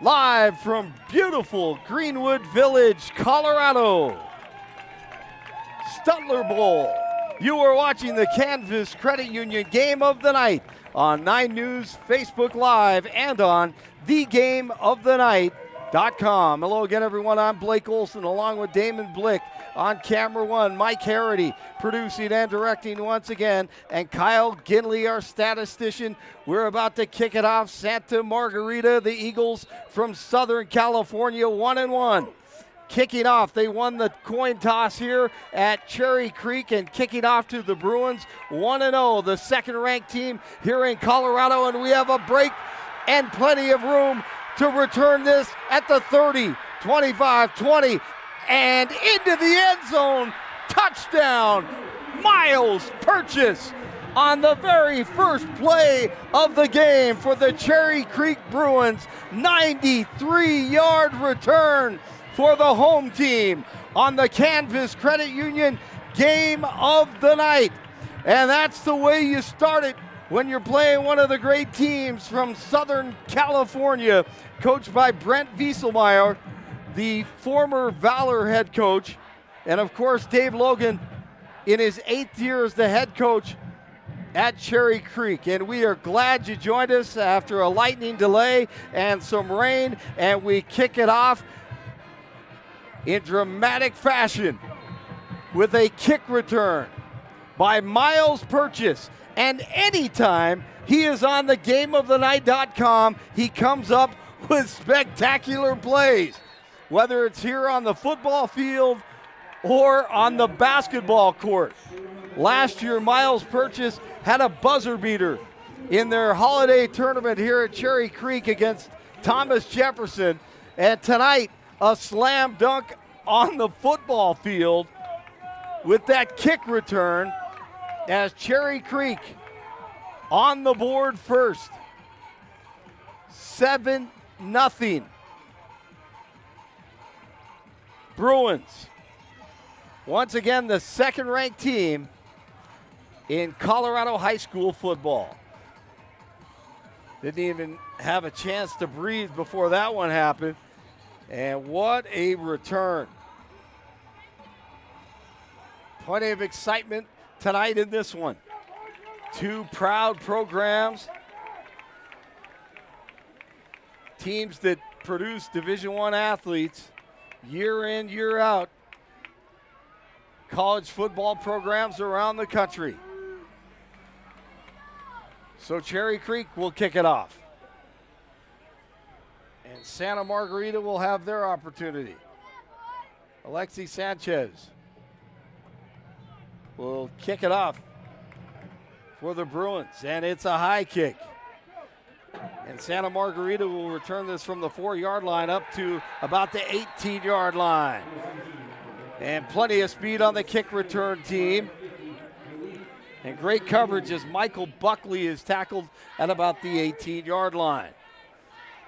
live from beautiful Greenwood Village, Colorado. Stutler Bowl. You are watching the Canvas Credit Union Game of the Night on 9 News, Facebook Live, and on thegameofthenight.com. Hello again, everyone. I'm Blake Olson along with Damon Blick. On camera one, Mike Harity producing and directing once again, and Kyle Ginley, our statistician. We're about to kick it off. Santa Margarita, the Eagles from Southern California, 1-1. Kicking off, they won the coin toss here at Cherry Creek, and kicking off to the Bruins, 1-0, the second-ranked team here in Colorado, and we have a break and plenty of room to return this at the 30, 25, 20, and into the end zone. Touchdown, Miles Purchase on the very first play of the game for the Cherry Creek Bruins. 93-yard return for the home team on the Canvas Credit Union Game of the Night. And that's the way you start it when you're playing one of the great teams from Southern California, coached by Brent Wieselmeyer, the former Valor head coach, and of course Dave Logan in his 8th year as the head coach at Cherry Creek. And we are glad you joined us after a lightning delay and some rain, and we kick it off in dramatic fashion with a kick return by Miles Purchase. And anytime he is on the gameofthenight.com, he comes up with spectacular plays, whether it's here on the football field or on the basketball court. Last year, Miles Purchase had a buzzer beater in their holiday tournament here at Cherry Creek against Thomas Jefferson. And tonight, a slam dunk on the football field with that kick return as Cherry Creek on the board first. 7-0. Bruins. Once again, the second-ranked team in Colorado high school football. Didn't even have a chance to breathe before that one happened. And what a return. Plenty of excitement tonight in this one. Two proud programs. Teams that produce Division I athletes year in, year out. College football programs around the country. So Cherry Creek will kick it off. And Santa Margarita will have their opportunity. Alexi Sanchez will kick it off for the Bruins, and it's a high kick. And Santa Margarita will return this from the 4-yard line up to about the 18-yard line. And plenty of speed on the kick return team. And great coverage as Michael Buckley is tackled at about the 18-yard line.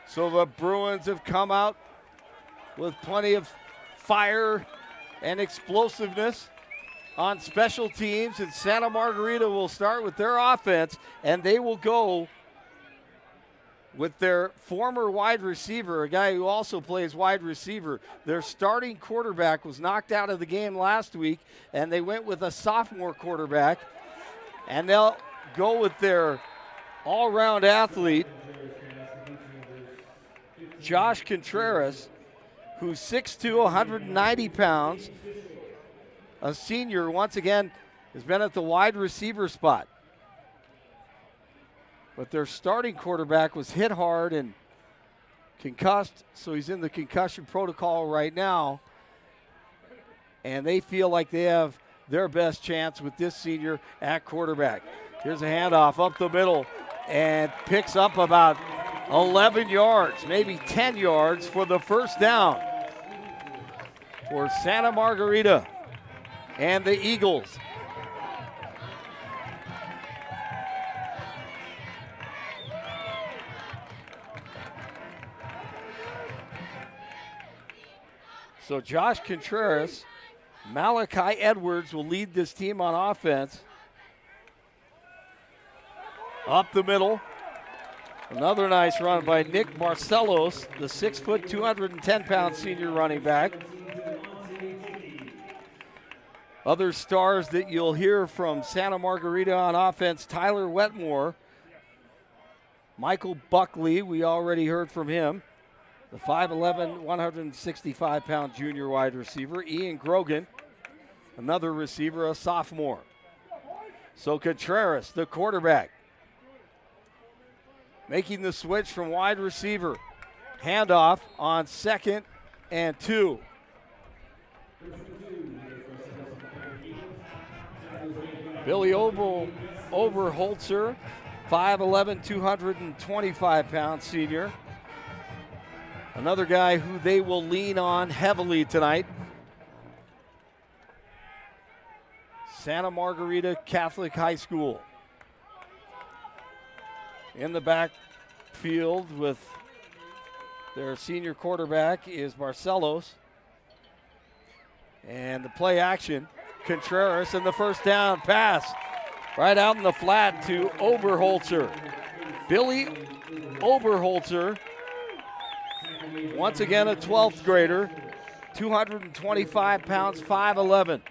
So the Bruins have come out with plenty of fire and explosiveness on special teams, and Santa Margarita will start with their offense, and they will go with their former wide receiver, a guy who also plays wide receiver. Their starting quarterback was knocked out of the game last week, and they went with a sophomore quarterback, and they'll go with their all-round athlete, Josh Contreras, who's 6'2", 190 pounds, a senior. Once again, has been at the wide receiver spot. But their starting quarterback was hit hard and concussed, so he's in the concussion protocol right now. And they feel like they have their best chance with this senior at quarterback. Here's a handoff up the middle and picks up about 11 yards, maybe 10 yards for the first down for Santa Margarita and the Eagles. So Josh Contreras, Malachi Edwards will lead this team on offense. Up the middle. Another nice run by Nick Barcelos, the 6', 210-pound senior running back. Other stars that you'll hear from Santa Margarita on offense, Tyler Wetmore. Michael Buckley, we already heard from him. The 5'11", 165-pound junior wide receiver. Ian Grogan, another receiver, a sophomore. So Contreras, the quarterback, making the switch from wide receiver. Handoff on 2nd and 2. Billy Oberholzer, 5'11", 225-pound senior. Another guy who they will lean on heavily tonight. Santa Margarita Catholic High School. In the backfield with their senior quarterback is Barcelos. And the play action, Contreras, and the first down pass right out in the flat to Oberholzer. Billy Oberholzer, once again a 12th grader, 225 pounds, 5'11".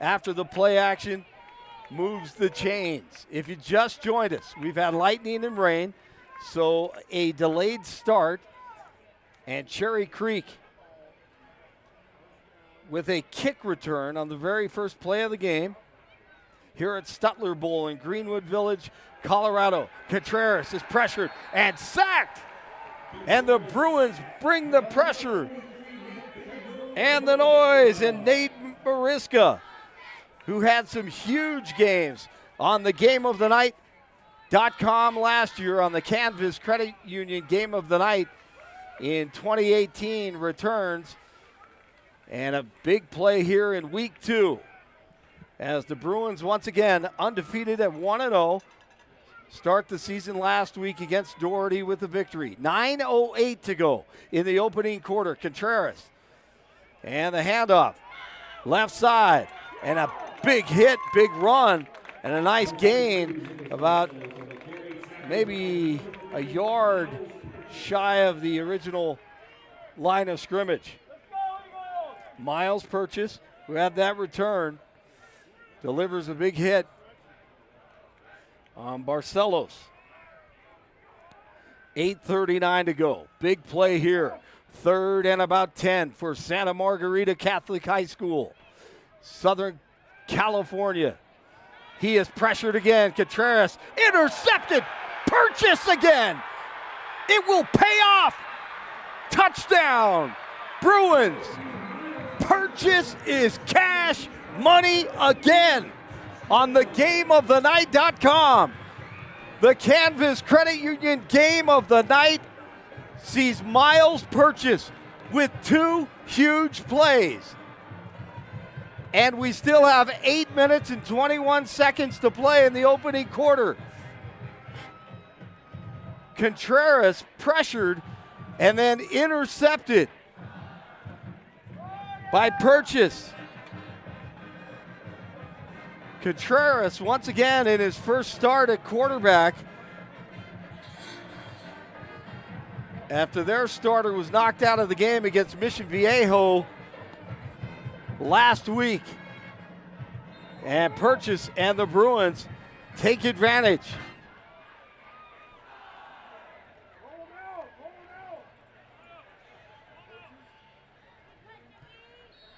After the play action, moves the chains. If you just joined us, we've had lightning and rain, so a delayed start, and Cherry Creek with a kick return on the very first play of the game here at Stutler Bowl in Greenwood Village, Colorado. Contreras is pressured and sacked, and the Bruins bring the pressure and the noise, and Nate Mariska, who had some huge games on the Game of the Night.com last year, on the Canvas Credit Union Game of the Night in 2018, returns. And a big play here in week 2 as the Bruins once again undefeated at 1-0. Start the season last week against Doherty with a victory. 9:08 to go in the opening quarter. Contreras and the handoff. Left side and a big hit, big run, and a nice gain about maybe a yard shy of the original line of scrimmage. Miles Purchase, who had that return, delivers a big hit on Barcelos. 8:39 to go. Big play here. 3rd and about 10 for Santa Margarita Catholic High School, Southern California. He is pressured again. Contreras intercepted. Purchase again. It will pay off. Touchdown, Bruins. Purchase is cash money again on the GameOfTheNight.com. The Canvas Credit Union Game of the Night sees Miles Purchase with 2 huge plays. And we still have 8 minutes and 21 seconds to play in the opening quarter. Contreras pressured and then intercepted by Purchase. Contreras once again in his first start at quarterback after their starter was knocked out of the game against Mission Viejo last week. And Purchase and the Bruins take advantage.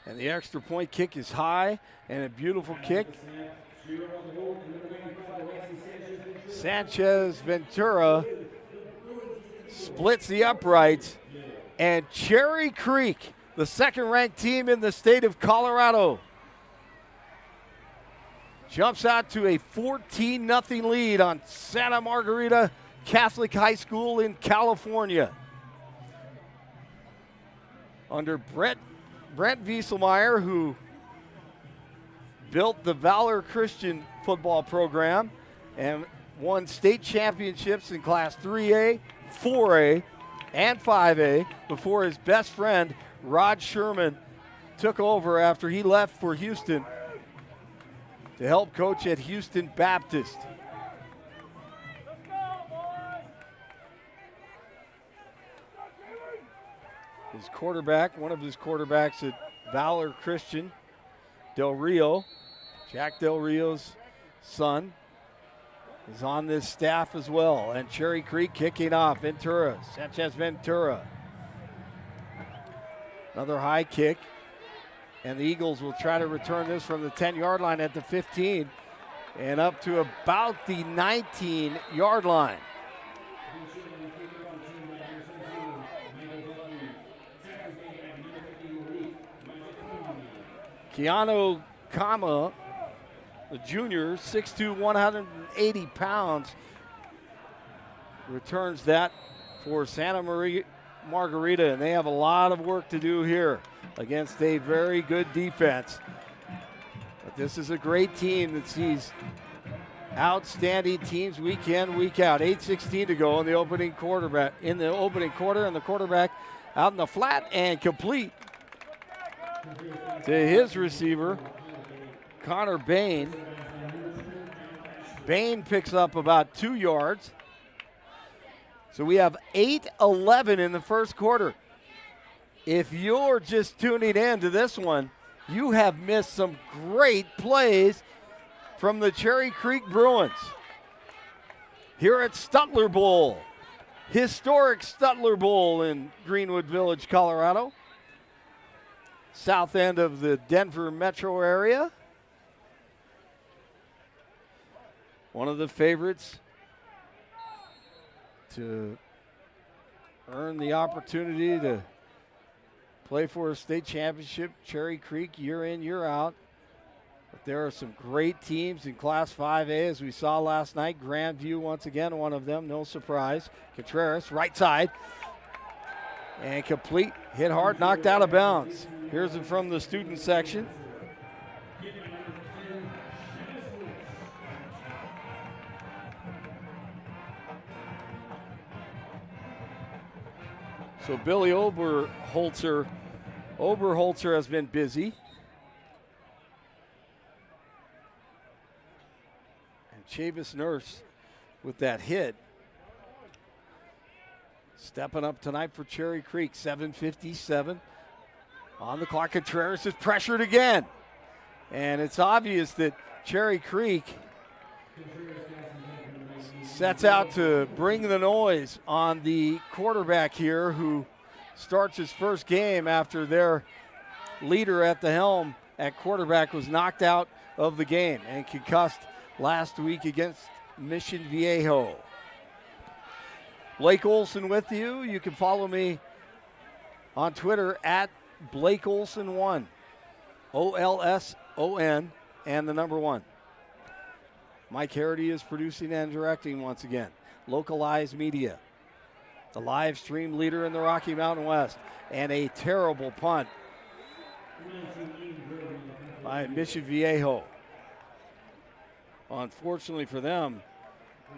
And the extra point kick is high and a beautiful kick. Sanchez Ventura splits the uprights, and Cherry Creek, the second-ranked team in the state of Colorado, jumps out to a 14-0 lead on Santa Margarita Catholic High School in California. Under Brent Wieselmeyer, who built the Valor Christian football program and won state championships in Class 3A, 4A, and 5A before his best friend, Rod Sherman, took over after he left for Houston to help coach at Houston Baptist. His quarterback, one of his quarterbacks at Valor Christian, Del Rio, Jack Del Rio's son, is on this staff as well. And Cherry Creek kicking off. Ventura, Sanchez Ventura. Another high kick. And the Eagles will try to return this from the 10-yard line at the 15 and up to about the 19-yard line. Keanu Kama, the junior, 6'2", 180 pounds, returns that for Santa Maria Margarita, and they have a lot of work to do here against a very good defense. But this is a great team that sees outstanding teams week in, week out. 8:16 to go in the opening quarter, and the quarterback out in the flat and complete to his receiver, Connor Bain. Bain picks up about 2 yards. So we have 8-11 in the first quarter. If you're just tuning in to this one, you have missed some great plays from the Cherry Creek Bruins here at Stutler Bowl. Historic Stutler Bowl in Greenwood Village, Colorado. South end of the Denver metro area. One of the favorites to earn the opportunity to play for a state championship, Cherry Creek, year in, year out. But there are some great teams in Class 5A, as we saw last night. Grandview, once again, one of them, no surprise. Contreras, right side. And complete, hit hard, knocked out of bounds. Here's it from the student section. So Billy Oberholzer has been busy. And Chavis Nurse with that hit. Stepping up tonight for Cherry Creek, 7:57 on the clock. Contreras is pressured again. And it's obvious that Cherry Creek sets out to bring the noise on the quarterback here, who starts his first game after their leader at the helm at quarterback was knocked out of the game and concussed last week against Mission Viejo. Blake Olson with you. You can follow me on Twitter at Blake Olson 1. OLSON and the number 1. Mike Harity is producing and directing once again. Localized Media, the live stream leader in the Rocky Mountain West. And a terrible punt by Mission Viejo. Unfortunately for them,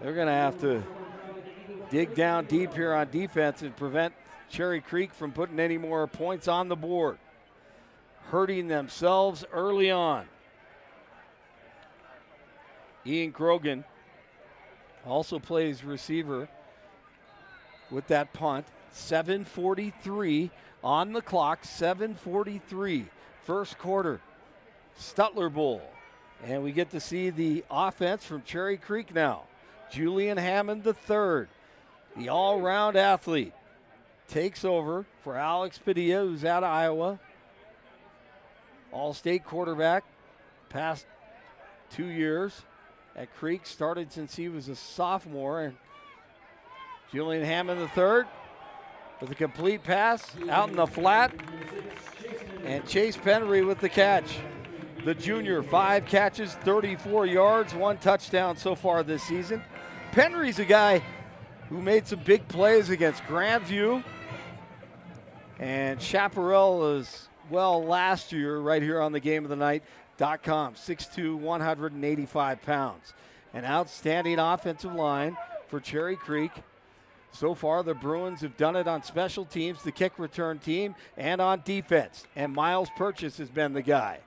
they're going to have to dig down deep here on defense and prevent Cherry Creek from putting any more points on the board. Hurting themselves early on. Ian Grogan also plays receiver with that punt. 7:43 on the clock, 7:43. First quarter, Stutler Bowl. And we get to see the offense from Cherry Creek now. Julian Hammond III, the all-round athlete, takes over for Alex Padilla, who's out of Iowa. All-state quarterback, past 2 years at Creek, started since he was a sophomore. And Julian Hammond III with a complete pass out in the flat. And Chase Penry with the catch. The junior, 5 catches, 34 yards, 1 touchdown so far this season. Penry's a guy who made some big plays against Grandview and Chaparral as well last year, right here on the GameOfTheNight.com. 6'2", 185 pounds. An outstanding offensive line for Cherry Creek. So far, the Bruins have done it on special teams, the kick return team, and on defense. And Miles Purchase has been the guy.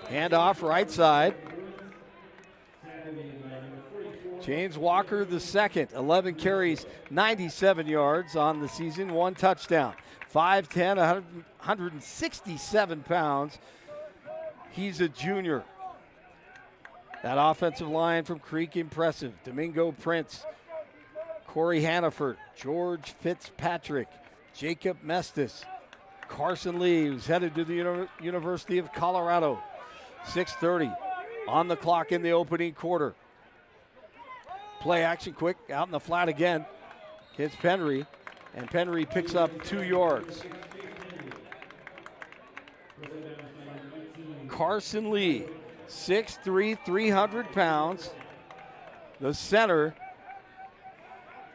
Hand off right side. James Walker the second, 11 carries, 97 yards on the season, 1 touchdown. 5'10", 167 pounds. He's a junior. That offensive line from Creek, impressive. Domingo Prince, Corey Hannaford, George Fitzpatrick, Jacob Mestis, Carson Lee, who's headed to the University of Colorado. 6:30 on the clock in the opening quarter. Play action quick, out in the flat again. Hits Penry, and Penry picks up 2 yards. Carson Lee, 6'3", 300 pounds. The center.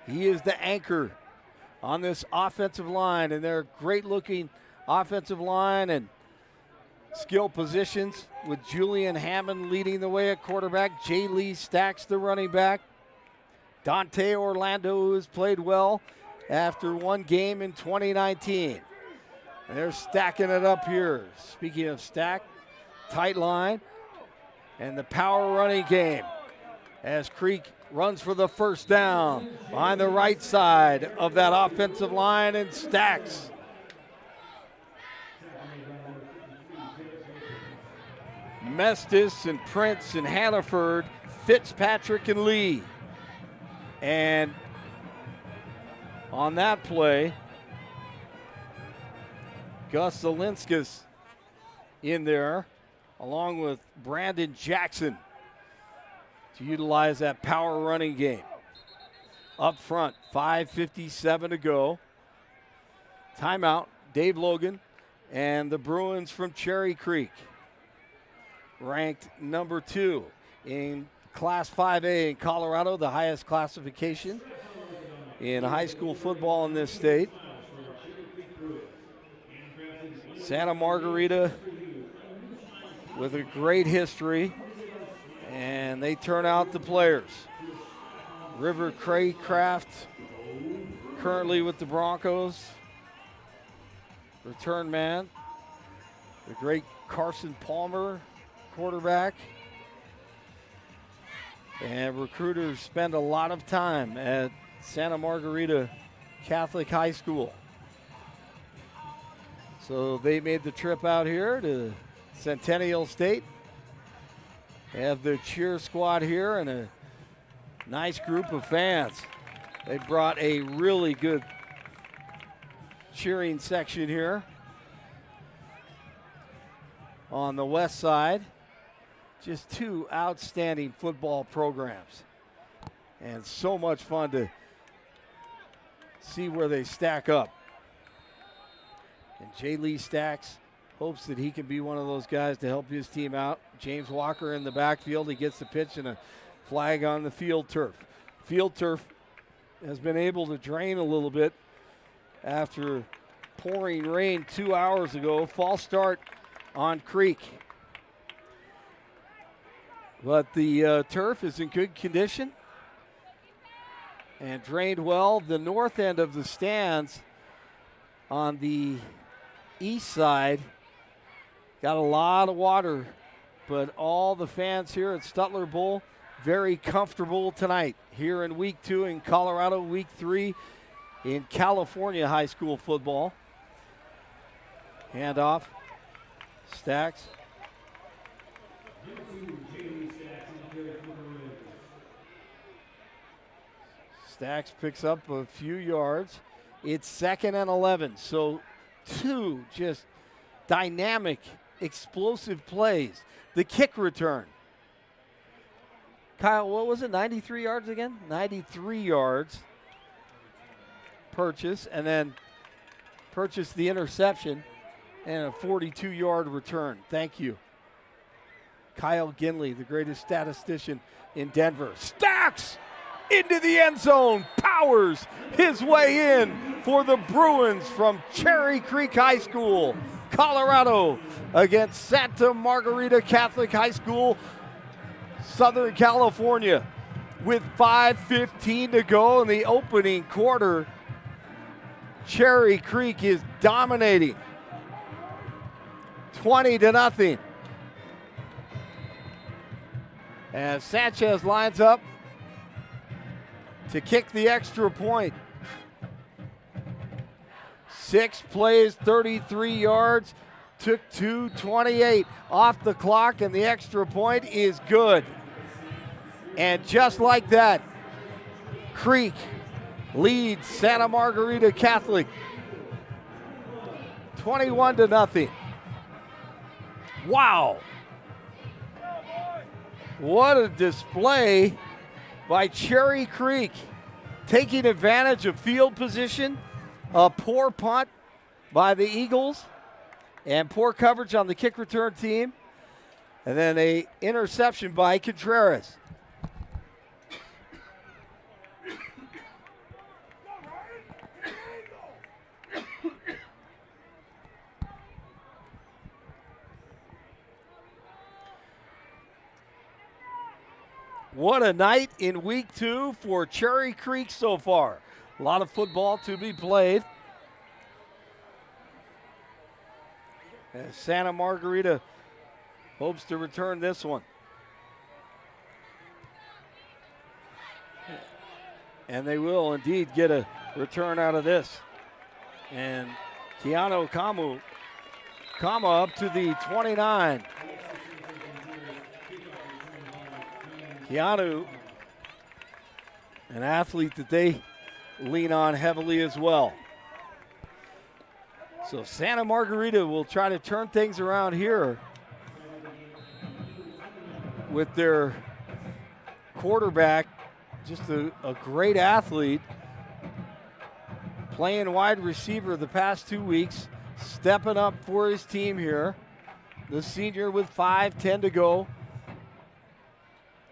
He is the anchor on this offensive line, and they're great looking offensive line and skill positions with Julian Hammond leading the way at quarterback. Jay Lee Stacks the running back. Dante Orlando, who has played well after 1 game in 2019. And they're stacking it up here. Speaking of stack, tight line and the power running game as Creek runs for the first down behind the right side of that offensive line and Stacks. Mestis and Prince and Hannaford, Fitzpatrick and Lee. And on that play, Gus Zelinskas in there along with Brandon Jackson to utilize that power running game. Up front, 5:57 to go. Timeout, Dave Logan and the Bruins from Cherry Creek. Ranked number 2 in Class 5A in Colorado, the highest classification in high school football in this state. Santa Margarita with a great history, and they turn out the players. River Craycraft currently with the Broncos. Return man, the great Carson Palmer, quarterback. And recruiters spend a lot of time at Santa Margarita Catholic High School. So they made the trip out here to Centennial State. Have the cheer squad here and a nice group of fans. They brought a really good cheering section here on the west side. Just 2 outstanding football programs. And so much fun to see where they stack up. And Jay Lee Stacks hopes that he can be one of those guys to help his team out. James Walker in the backfield. He gets the pitch and a flag on the field turf. Field turf has been able to drain a little bit after pouring rain 2 hours ago. False start on Creek. But the turf is in good condition and drained well. The north end of the stands on the east side got a lot of water, but all the fans here at Stutler Bowl very comfortable tonight here in week 2 in Colorado, week 3 in California high school football. Handoff, Stacks. Stacks picks up a few yards. It's 2nd and 11, so 2 just dynamic, explosive plays. The kick return. Kyle, what was it, 93 yards again? 93 yards. Purchase, and then Purchase the interception and a 42-yard return. Thank you. Kyle Ginley, the greatest statistician in Denver. Stacks into the end zone, powers his way in for the Bruins from Cherry Creek High School, Colorado, against Santa Margarita Catholic High School, Southern California. With 5:15 to go in the opening quarter, Cherry Creek is dominating 20-0. As Sanchez lines up to kick the extra point. 6 plays, 33 yards, took 2:28 off the clock, and the extra point is good. And just like that, Creek leads Santa Margarita Catholic 21-0. Wow. What a display by Cherry Creek, taking advantage of field position, a poor punt by the Eagles, and poor coverage on the kick return team, and then an interception by Contreras. What a night in week 2 for Cherry Creek so far. A lot of football to be played. As Santa Margarita hopes to return this one. And they will indeed get a return out of this. And Keanu Kama up to the 29. Keanu, an athlete that they lean on heavily as well. So Santa Margarita will try to turn things around here with their quarterback, just a great athlete, playing wide receiver the past 2 weeks, stepping up for his team here. The senior with 5:10 to go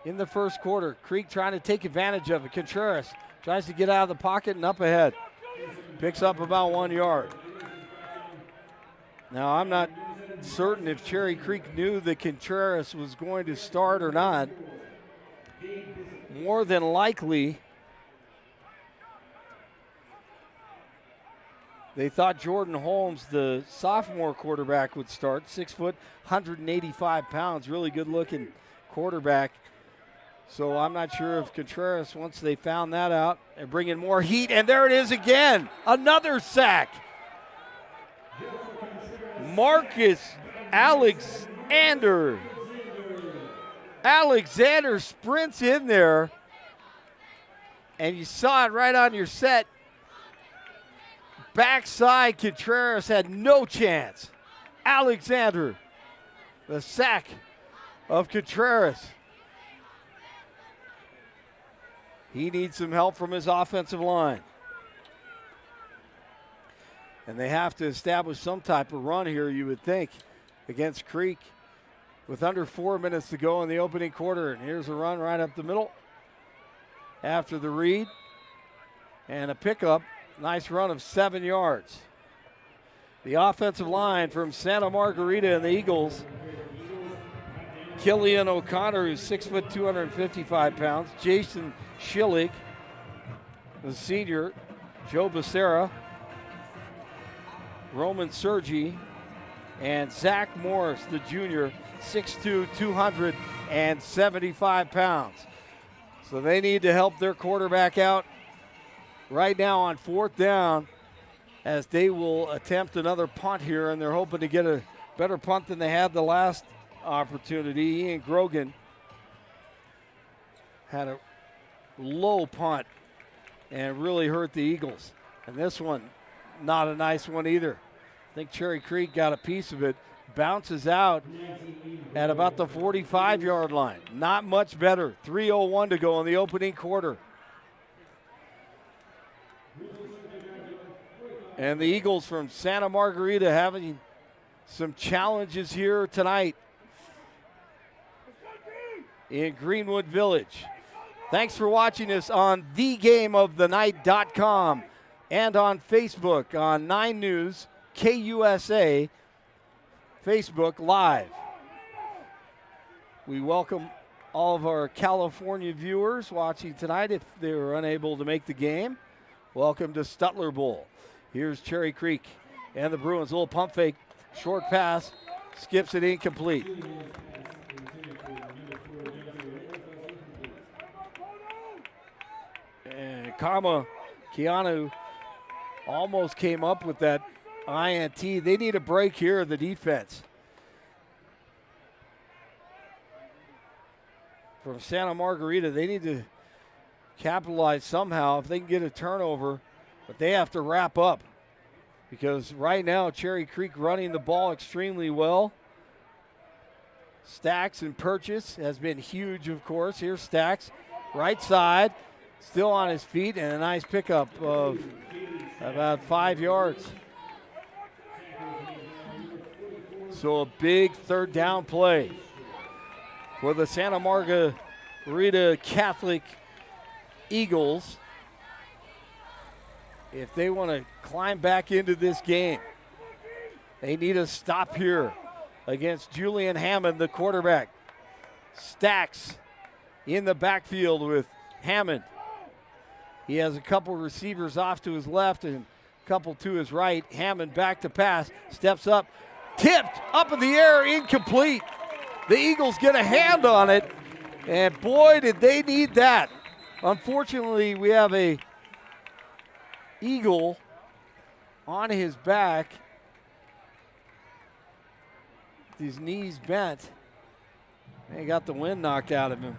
in the first quarter. Creek trying to take advantage of it. Contreras tries to get out of the pocket and up ahead. Picks up about 1 yard. Now, I'm not certain if Cherry Creek knew that Contreras was going to start or not. More than likely, they thought Jordan Holmes, the sophomore quarterback, would start. 6 foot, 185 pounds, really good looking quarterback. So I'm not sure if Contreras, once they found that out, they're bringing more heat. And there it is again, another sack. Marcus Alexander. Alexander sprints in there, and you saw it right on your set. Backside, Contreras had no chance. Alexander, the sack of Contreras. He needs some help from his offensive line. And they have to establish some type of run here, you would think, against Creek with under 4 minutes to go in the opening quarter. And here's a run right up the middle after the read. And a pickup, nice run of 7 yards. The offensive line from Santa Margarita and the Eagles, Killian O'Connor, who's 6 foot, 255 pounds. Jason Schillig, the senior. Joe Becerra, Roman Sergi, and Zach Morris, the junior, 6'2", 275 pounds. So they need to help their quarterback out right now on 4th down, as they will attempt another punt here, and they're hoping to get a better punt than they had the last opportunity. Ian Grogan had a low punt and really hurt the Eagles. And this one, not a nice one either. I think Cherry Creek got a piece of it. Bounces out at about the 45-yard line. Not much better. 3:01 to go in the opening quarter. And the Eagles from Santa Margarita having some challenges here tonight in Greenwood Village. Thanks for watching us on thegameofthenight.com and on Facebook on 9 News KUSA Facebook Live. We welcome all of our California viewers watching tonight if they were unable to make the game. Welcome to Stutler Bowl. Here's Cherry Creek and the Bruins. A little pump fake, short pass, skips it incomplete. And Keanu almost came up with that INT. They need a break here, the defense. From Santa Margarita, they need to capitalize somehow if they can get a turnover, but they have to wrap up because right now Cherry Creek running the ball extremely well. Stacks and Purchase has been huge, of course. Here's Stacks, right side, still on his feet, and a nice pickup of about 5 yards. So a big third down play for the Santa Margarita Catholic Eagles. If they want to climb back into this game, they need a stop here against Julian Hammond, the quarterback. Stacks in the backfield with Hammond. He has a couple receivers off to his left and a couple to his right. Hammond back to pass, steps up, tipped up in the air, incomplete. The Eagles get a hand on it, and boy, did they need that. Unfortunately, we have a Eagle on his back, his knees bent. He got the wind knocked out of him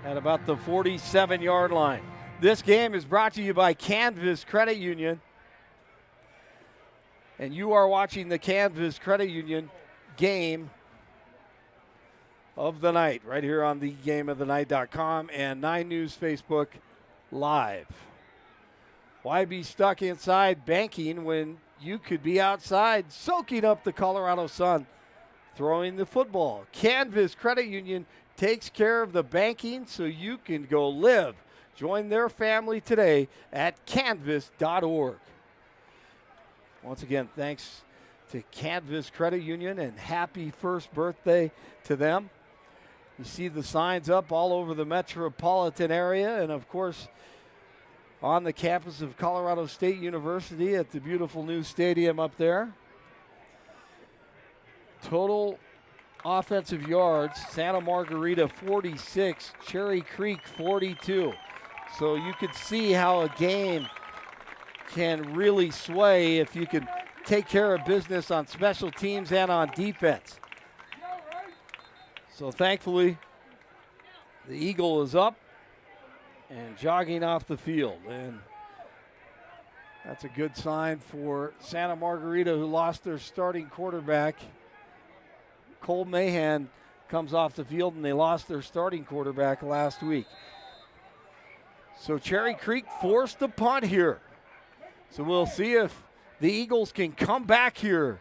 at about the 47-yard line. This game is brought to you by Canvas Credit Union, and you are watching the Canvas Credit Union game of the night right here on thegameofthenight.com and 9 News Facebook Live. Why be stuck inside banking when you could be outside soaking up the Colorado sun, throwing the football? Canvas Credit Union takes care of the banking so you can go live. Join their family today at canvas.org. Once again, thanks to Canvas Credit Union and happy first birthday to them. You see the signs up all over the metropolitan area and, of course, on the campus of Colorado State University at the beautiful new stadium up there. Total offensive yards, Santa Margarita 46, Cherry Creek 42. So you could see how a game can really sway if you can take care of business on special teams and on defense. So thankfully, the Eagle is up and jogging off the field. And that's a good sign for Santa Margarita, who lost their starting quarterback. Cole Mahan comes off the field, and they lost their starting quarterback last week. So Cherry Creek forced the punt here. So we'll see if the Eagles can come back here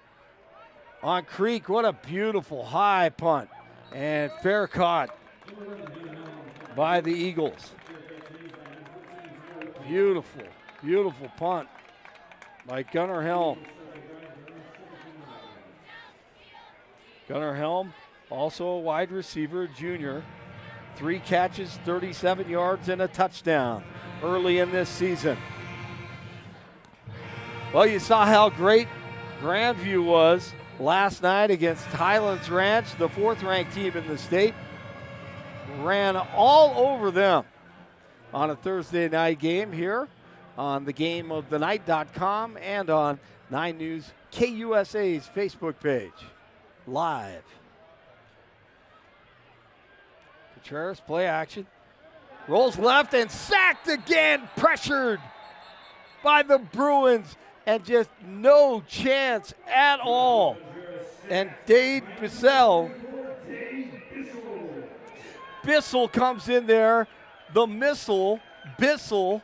on Creek. What a beautiful high punt. And fair caught by the Eagles. Beautiful, beautiful punt by Gunnar Helm. Gunnar Helm, also a wide receiver, junior. 3 catches, 37 yards, and a touchdown early in this season. Well, you saw how great Grandview was last night against Highlands Ranch, the 4th-ranked team in the state. Ran all over them on a Thursday night game here on thegameofthenight.com and on 9 News KUSA's Facebook page. Live. Contreras, play action. Rolls left and sacked again, pressured by the Bruins, and just no chance at all. And Dade Bissell comes in there, the missile, Bissell,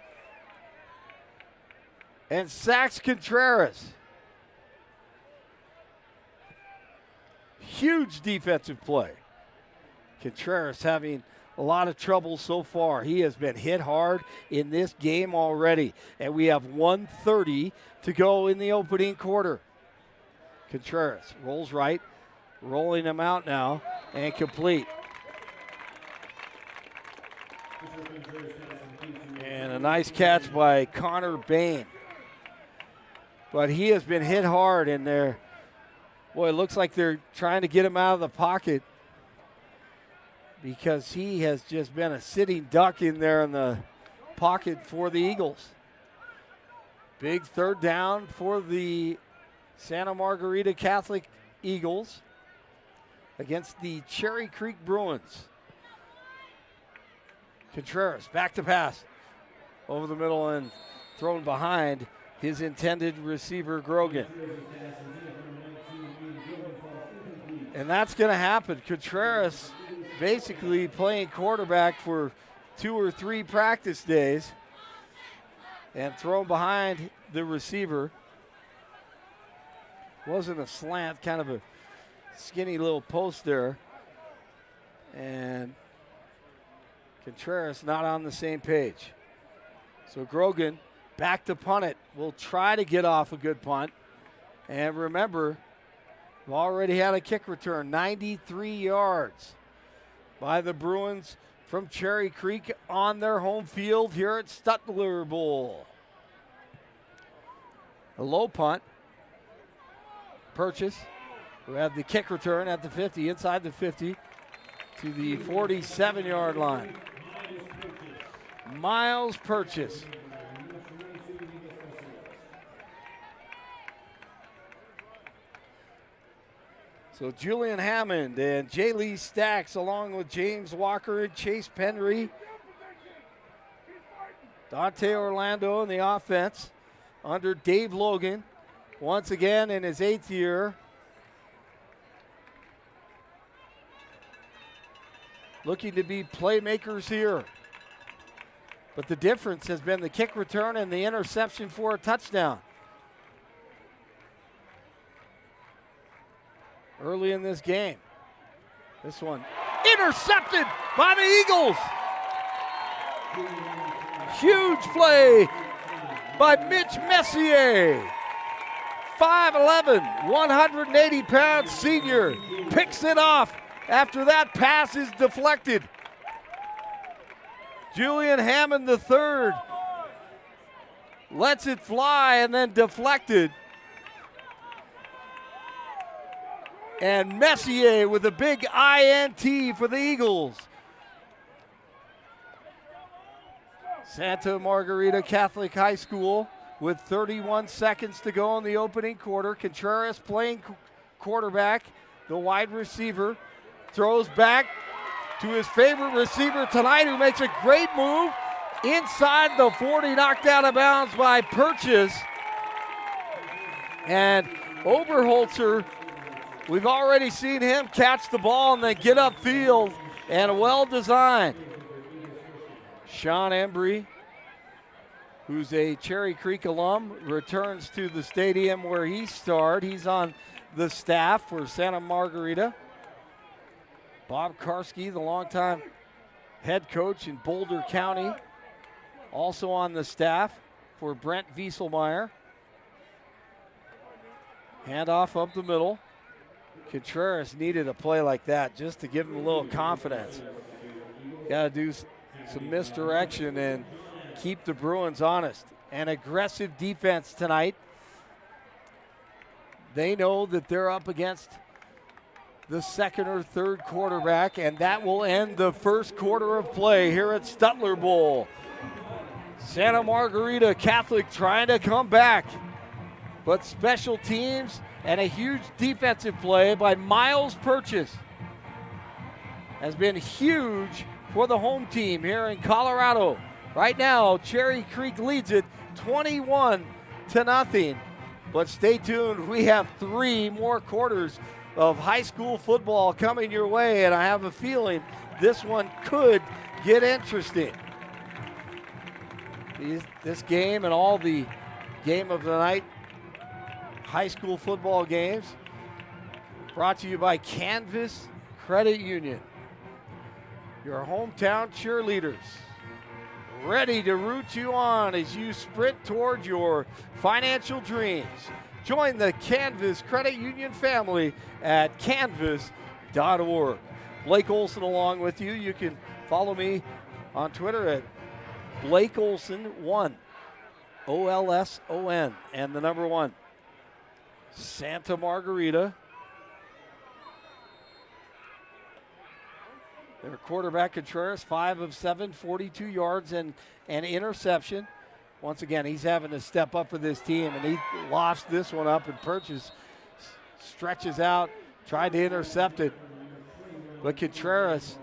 and sacks Contreras. Huge defensive play. Contreras having a lot of trouble so far. He has been hit hard in this game already. And we have 1:30 to go in the opening quarter. Contreras rolls right, rolling him out now, and complete. And a nice catch by Connor Bain. But he has been hit hard in there. Boy, it looks like they're trying to get him out of the pocket. because he has just been a sitting duck in there in the pocket for the Eagles. Big third down for the Santa Margarita Catholic Eagles against the Cherry Creek Bruins. Contreras back to pass over the middle and thrown behind his intended receiver, Grogan. And that's going to happen. Contreras basically playing quarterback for 2 or 3 practice days and thrown behind the receiver. Wasn't a slant, kind of a skinny little post there. And Contreras not on the same page. So Grogan back to punt it. Will try to get off a good punt. And remember, we've already had a kick return, 93 yards by the Bruins from Cherry Creek on their home field here at Stutler Bowl. A low punt. Purchase, who had the kick return at the 50, inside the 50 to the 47-yard line. Miles Purchase. So Julian Hammond and Jay Lee Stacks along with James Walker and Chase Penry. Dante Orlando in the offense under Dave Logan. Once again in his 8th year. Looking to be playmakers here. But the difference has been the kick return and the interception for a touchdown. Early in this game. This one intercepted by the Eagles. Huge play by Mitch Messier. 5'11", 180-pound senior picks it off after that pass is deflected. Julian Hammond III lets it fly and then deflected. And Messier with a big INT for the Eagles. Santa Margarita Catholic High School with 31 seconds to go in the opening quarter. Contreras playing quarterback, the wide receiver, throws back to his favorite receiver tonight, who makes a great move inside the 40, knocked out of bounds by Purchase. And Oberholzer, we've already seen him catch the ball and then get upfield, and well designed. Sean Embry, who's a Cherry Creek alum, returns to the stadium where he starred. He's on the staff for Santa Margarita. Bob Karski, the longtime head coach in Boulder County, also on the staff for Brent Wieselmeyer. Handoff up the middle. Contreras needed a play like that just to give him a little confidence. Got to do some misdirection and keep the Bruins honest. An aggressive defense tonight. They know that they're up against the second or third quarterback, and that will end the first quarter of play here at Stutler Bowl. Santa Margarita Catholic trying to come back, but special teams and a huge defensive play by Miles Purchase has been huge for the home team here in Colorado. Right now, Cherry Creek leads it 21-0. But stay tuned, we have 3 more quarters of high school football coming your way, and I have a feeling this one could get interesting. This game and all the game of the night high school football games brought to you by Canvas Credit Union, your hometown cheerleaders, ready to root you on as you sprint toward your financial dreams. Join the Canvas Credit Union family at canvas.org. Blake Olson along with you. You can follow me on Twitter at Blake Olson1, OLSON, and the number 1. Santa Margarita Their quarterback Contreras, 5 of 7, 42 yards and an interception. Once again, he's having to step up for this team, and he lofts this one up, and Purchase stretches out, tried to intercept it. But Contreras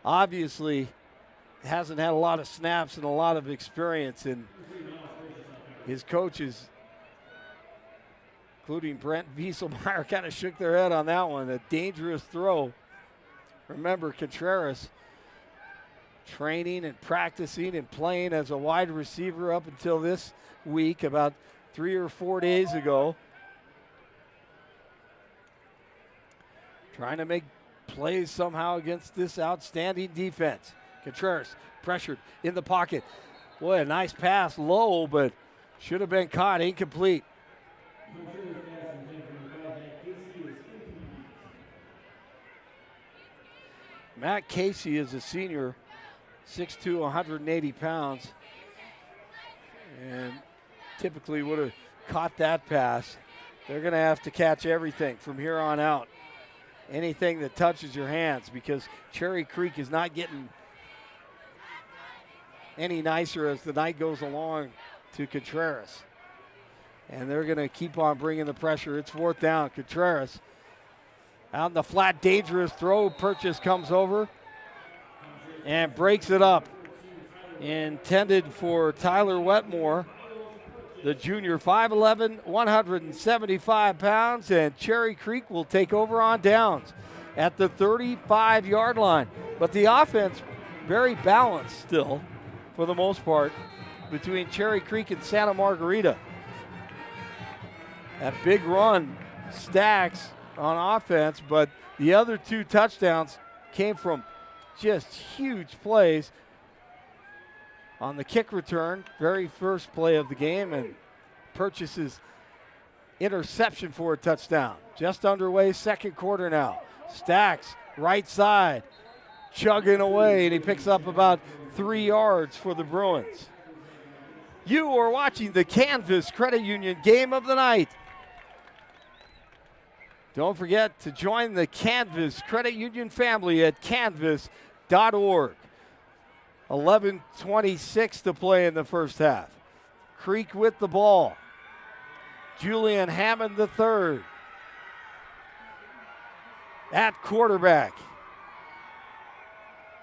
obviously hasn't had a lot of snaps and a lot of experience, and his coaches, including Brent Wieselmeyer, kind of shook their head on that one. A dangerous throw. Remember, Contreras training and practicing and playing as a wide receiver up until this week, about 3 or 4 days ago. Trying to make plays somehow against this outstanding defense. Contreras pressured in the pocket. Boy, a nice pass, low, but should have been caught, incomplete. Matt Casey is a senior, 6'2", 180 pounds, and typically would have caught that pass. They're going to have to catch everything from here on out. Anything that touches your hands, because Cherry Creek is not getting any nicer as the night goes along to Contreras. And they're going to keep on bringing the pressure. It's 4th down. Contreras out in the flat, dangerous throw. Purchase comes over and breaks it up. Intended for Tyler Wetmore, the junior, 5'11", 175 pounds, and Cherry Creek will take over on downs at the 35-yard line. But the offense very balanced still, for the most part, between Cherry Creek and Santa Margarita. That big run stacks on offense, but the other 2 touchdowns came from just huge plays on the kick return, very first play of the game, and Purchase's interception for a touchdown. Just underway, second quarter now. Stacks, right side, chugging away, and he picks up about 3 yards for the Bruins. You are watching the Canvas Credit Union Game of the Night. Don't forget to join the Canvas Credit Union family at canvas.org. 11:26 to play in the first half. Creek with the ball. Julian Hammond III at quarterback.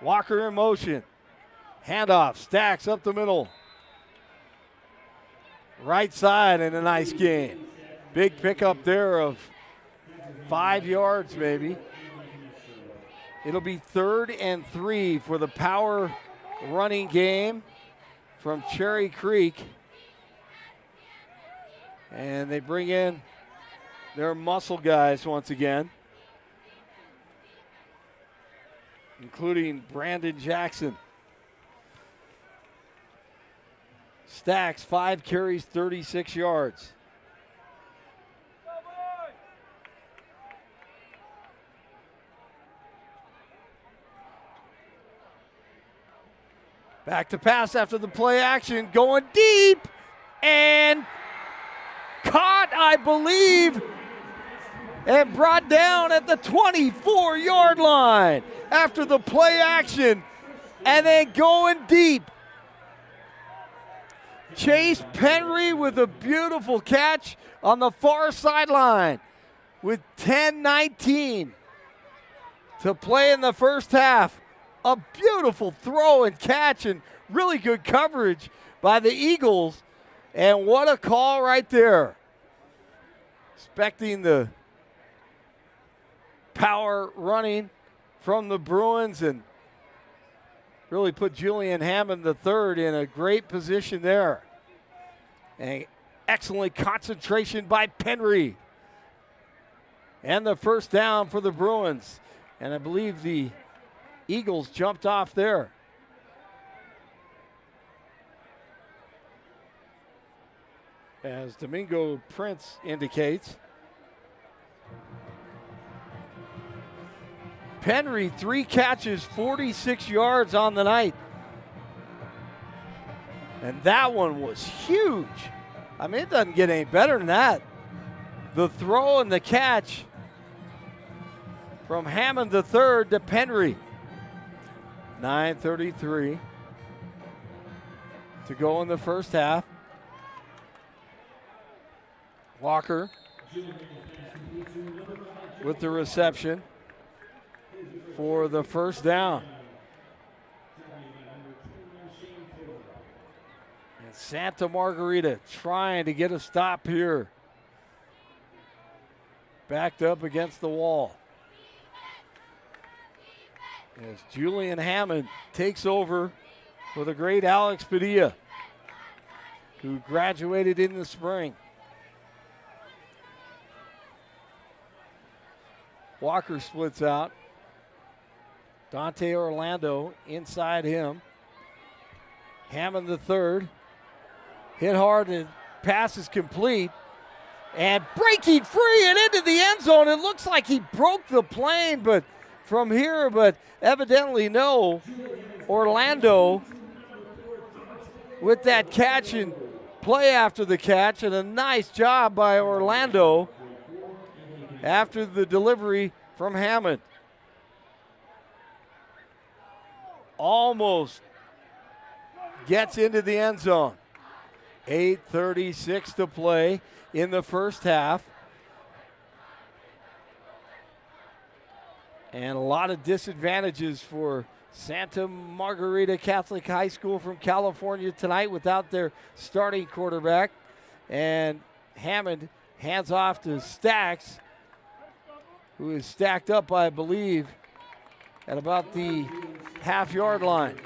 Walker in motion. Handoff, Stacks up the middle. Right side, and a nice gain. Big pickup there of 5 yards maybe. It'll be 3rd and 3 for the power running game from Cherry Creek. And they bring in their muscle guys once again, including Brandon Jackson. Stacks, 5 carries, 36 yards. Back to pass after the play action, going deep, and caught, I believe, and brought down at the 24-yard line after the play action, and then going deep. Chase Penry with a beautiful catch on the far sideline with 10:19 to play in the first half. A beautiful throw and catch and really good coverage by the Eagles. And what a call right there. Expecting the power running from the Bruins, and really put Julian Hammond III in a great position there. And excellent concentration by Penry. And the first down for the Bruins. And I believe the Eagles jumped off there. As Domingo Prince indicates. Penry, 3 catches, 46 yards on the night. And that one was huge. I mean, it doesn't get any better than that. The throw and the catch from Hammond III to Penry. 9:33 to go in the first half. Walker with the reception for the first down. And Santa Margarita trying to get a stop here. Backed up against the wall. As Julian Hammond takes over for the great Alex Padilla, who graduated in the spring. Walker splits out. Dante Orlando inside him. Hammond the third. Hit hard and pass is complete. And breaking free and into the end zone. It looks like he broke the plane from here, but evidently no. Orlando with that catch and play after the catch, and a nice job by Orlando after the delivery from Hammond. Almost gets into the end zone. 8:36 to play in the first half. And a lot of disadvantages for Santa Margarita Catholic High School from California tonight without their starting quarterback. And Hammond hands off to Stacks, who is stacked up, I believe, at about the half-yard line.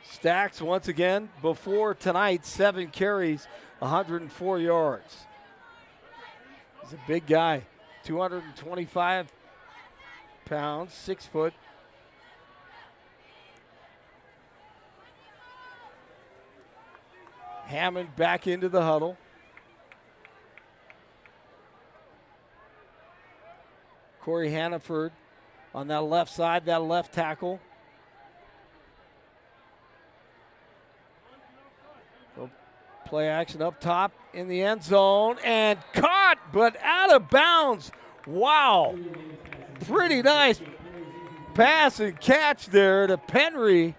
Stacks, once again, before tonight, 7 carries, 104 yards. He's a big guy, 225 pounds, 6 foot. Hammond back into the huddle. Corey Hannaford on that left side, that left tackle. Play action up top in the end zone and caught, but out of bounds. Wow. Pretty nice pass and catch there to Penry.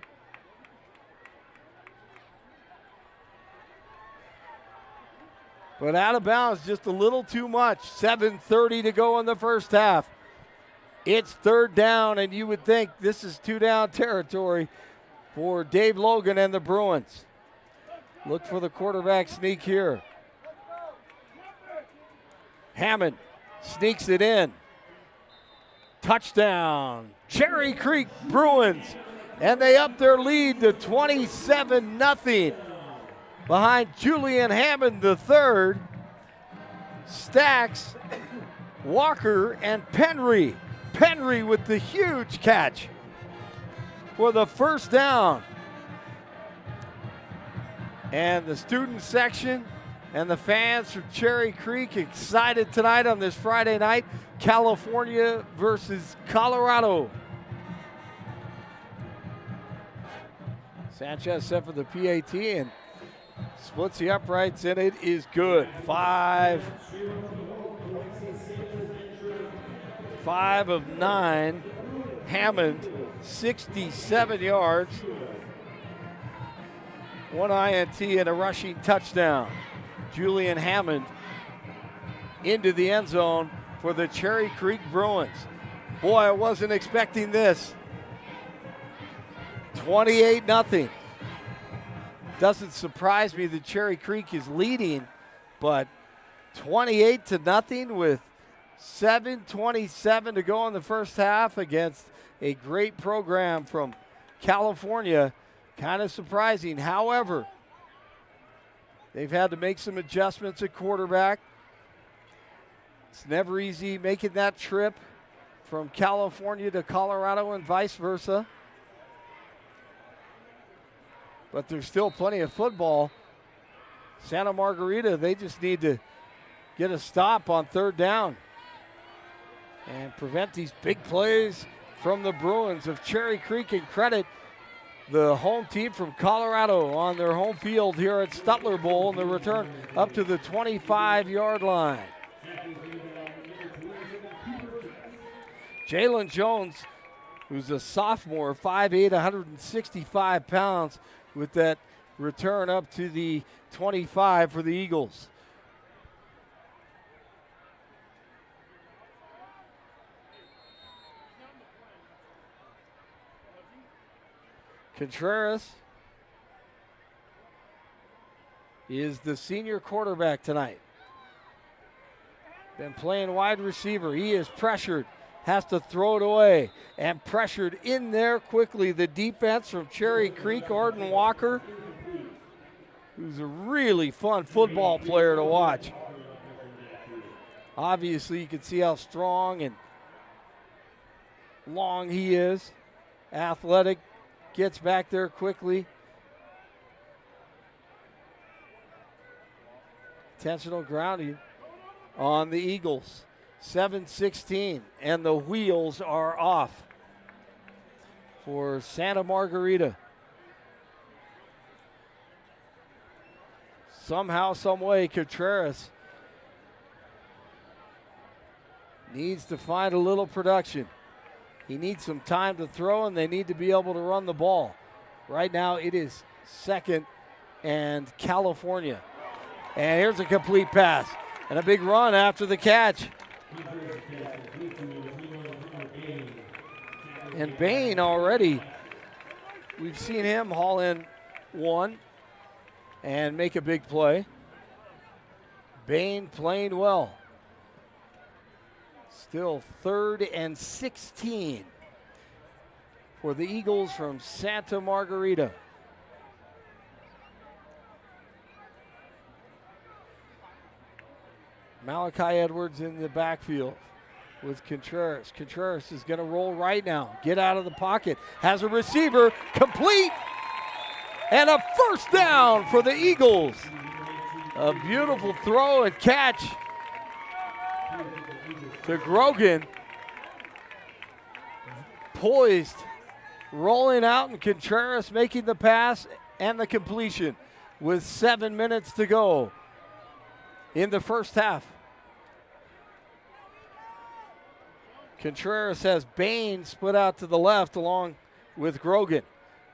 But out of bounds just a little too much. 7:30 to go in the first half. It's third down, and you would think this is 2-down territory for Dave Logan and the Bruins. Look for the quarterback sneak here. Hammond sneaks it in. Touchdown, Cherry Creek Bruins. And they up their lead to 27-0 behind Julian Hammond III, Stacks, Walker, and Penry. Penry with the huge catch for the first down. And the student section and the fans from Cherry Creek excited tonight on this Friday night. California versus Colorado. Sanchez set for the PAT and splits the uprights, and it is good. 5 of 9. Hammond, 67 yards. 1 INT and a rushing touchdown. Julian Hammond into the end zone for the Cherry Creek Bruins. Boy, I wasn't expecting this. 28-0. Doesn't surprise me that Cherry Creek is leading, but 28-0 with 7:27 to go in the first half against a great program from California. Kind of surprising. However, they've had to make some adjustments at quarterback. It's never easy making that trip from California to Colorado and vice versa. But there's still plenty of football. Santa Margarita, they just need to get a stop on third down and prevent these big plays from the Bruins of Cherry Creek, and credit the home team from Colorado on their home field here at Stutler Bowl, and the return up to the 25-yard line. Jalen Jones, who's a sophomore, 5'8", 165 pounds, with that return up to the 25 for the Eagles. Contreras is the senior quarterback tonight. Been playing wide receiver. He is pressured, has to throw it away, and pressured in there quickly. The defense from Cherry Creek, Arden Walker, who's a really fun football player to watch. Obviously, you can see how strong and long he is. Athletic, gets back there quickly. Intentional grounding on the Eagles. 7-16, and the wheels are off for Santa Margarita. Somehow, some way, Contreras needs to find a little production. He needs some time to throw, and they need to be able to run the ball. Right now, it is 2nd and California. And here's a complete pass and a big run after the catch. And Bain already, we've seen him haul in one and make a big play. Bain playing well. Still 3rd and 16 for the Eagles from Santa Margarita. Malachi Edwards in the backfield with Contreras. Contreras is going to roll right now. Get out of the pocket. Has a receiver. Complete. And a first down for the Eagles. A beautiful throw and catch to Grogan. Poised. Rolling out, and Contreras making the pass and the completion with 7 minutes to go in the first half. Contreras has Bain split out to the left along with Grogan.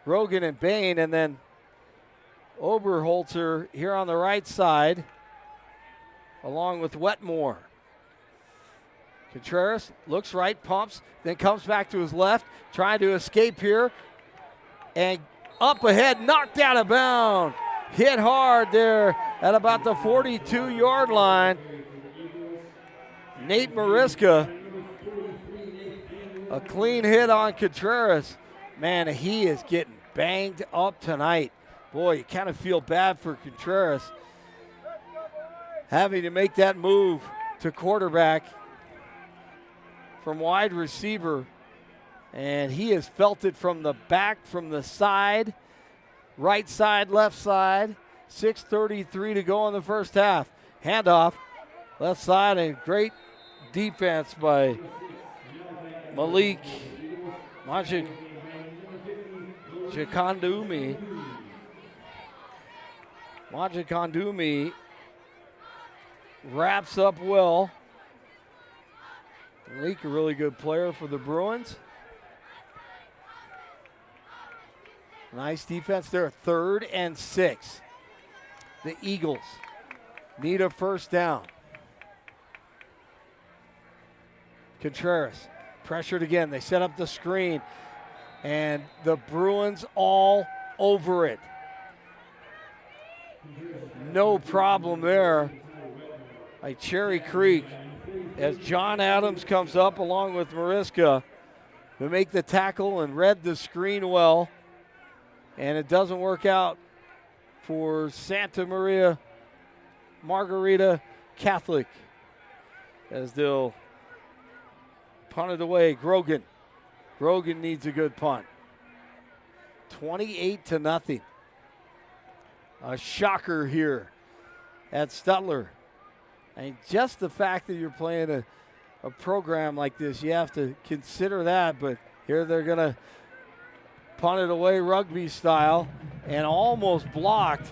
Grogan and Bain, and then Oberholzer here on the right side along with Wetmore. Contreras looks right, pumps, then comes back to his left, trying to escape here. And up ahead, knocked out of bounds. Hit hard there at about the 42-yard line. Nate Mariska, a clean hit on Contreras. Man, he is getting banged up tonight. Boy, you kind of feel bad for Contreras having to make that move to quarterback from wide receiver. And he has felt it from the back, from the side, right side, left side. 6:33 to go in the first half. Handoff, left side, and great defense by Malik Majikandumi. Majikandumi wraps up well. Malik, a really good player for the Bruins. Nice defense there. 3rd and 6. The Eagles need a first down. Contreras pressured again. They set up the screen, and the Bruins all over it. No problem there by Cherry Creek as John Adams comes up along with Mariska to make the tackle and read the screen well. And it doesn't work out for Santa Margarita Catholic as they'll punt it away. Grogan needs a good punt. 28-0. A shocker here at Stutler. And just the fact that you're playing a program like this, you have to consider that. But here they're going to punt it away rugby style and almost blocked.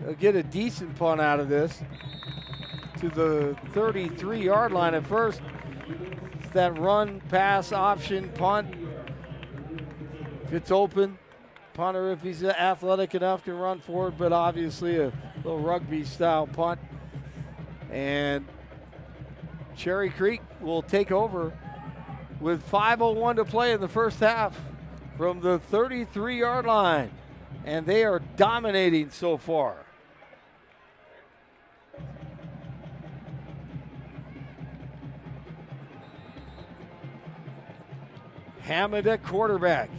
They'll get a decent punt out of this to the 33-yard line at first. It's that run, pass, option, punt. If it's open, punter, if he's athletic enough, can run forward, but obviously a little rugby-style punt. And Cherry Creek will take over with 5:01 to play in the first half from the 33-yard line. And they are dominating so far. Hammond at quarterback.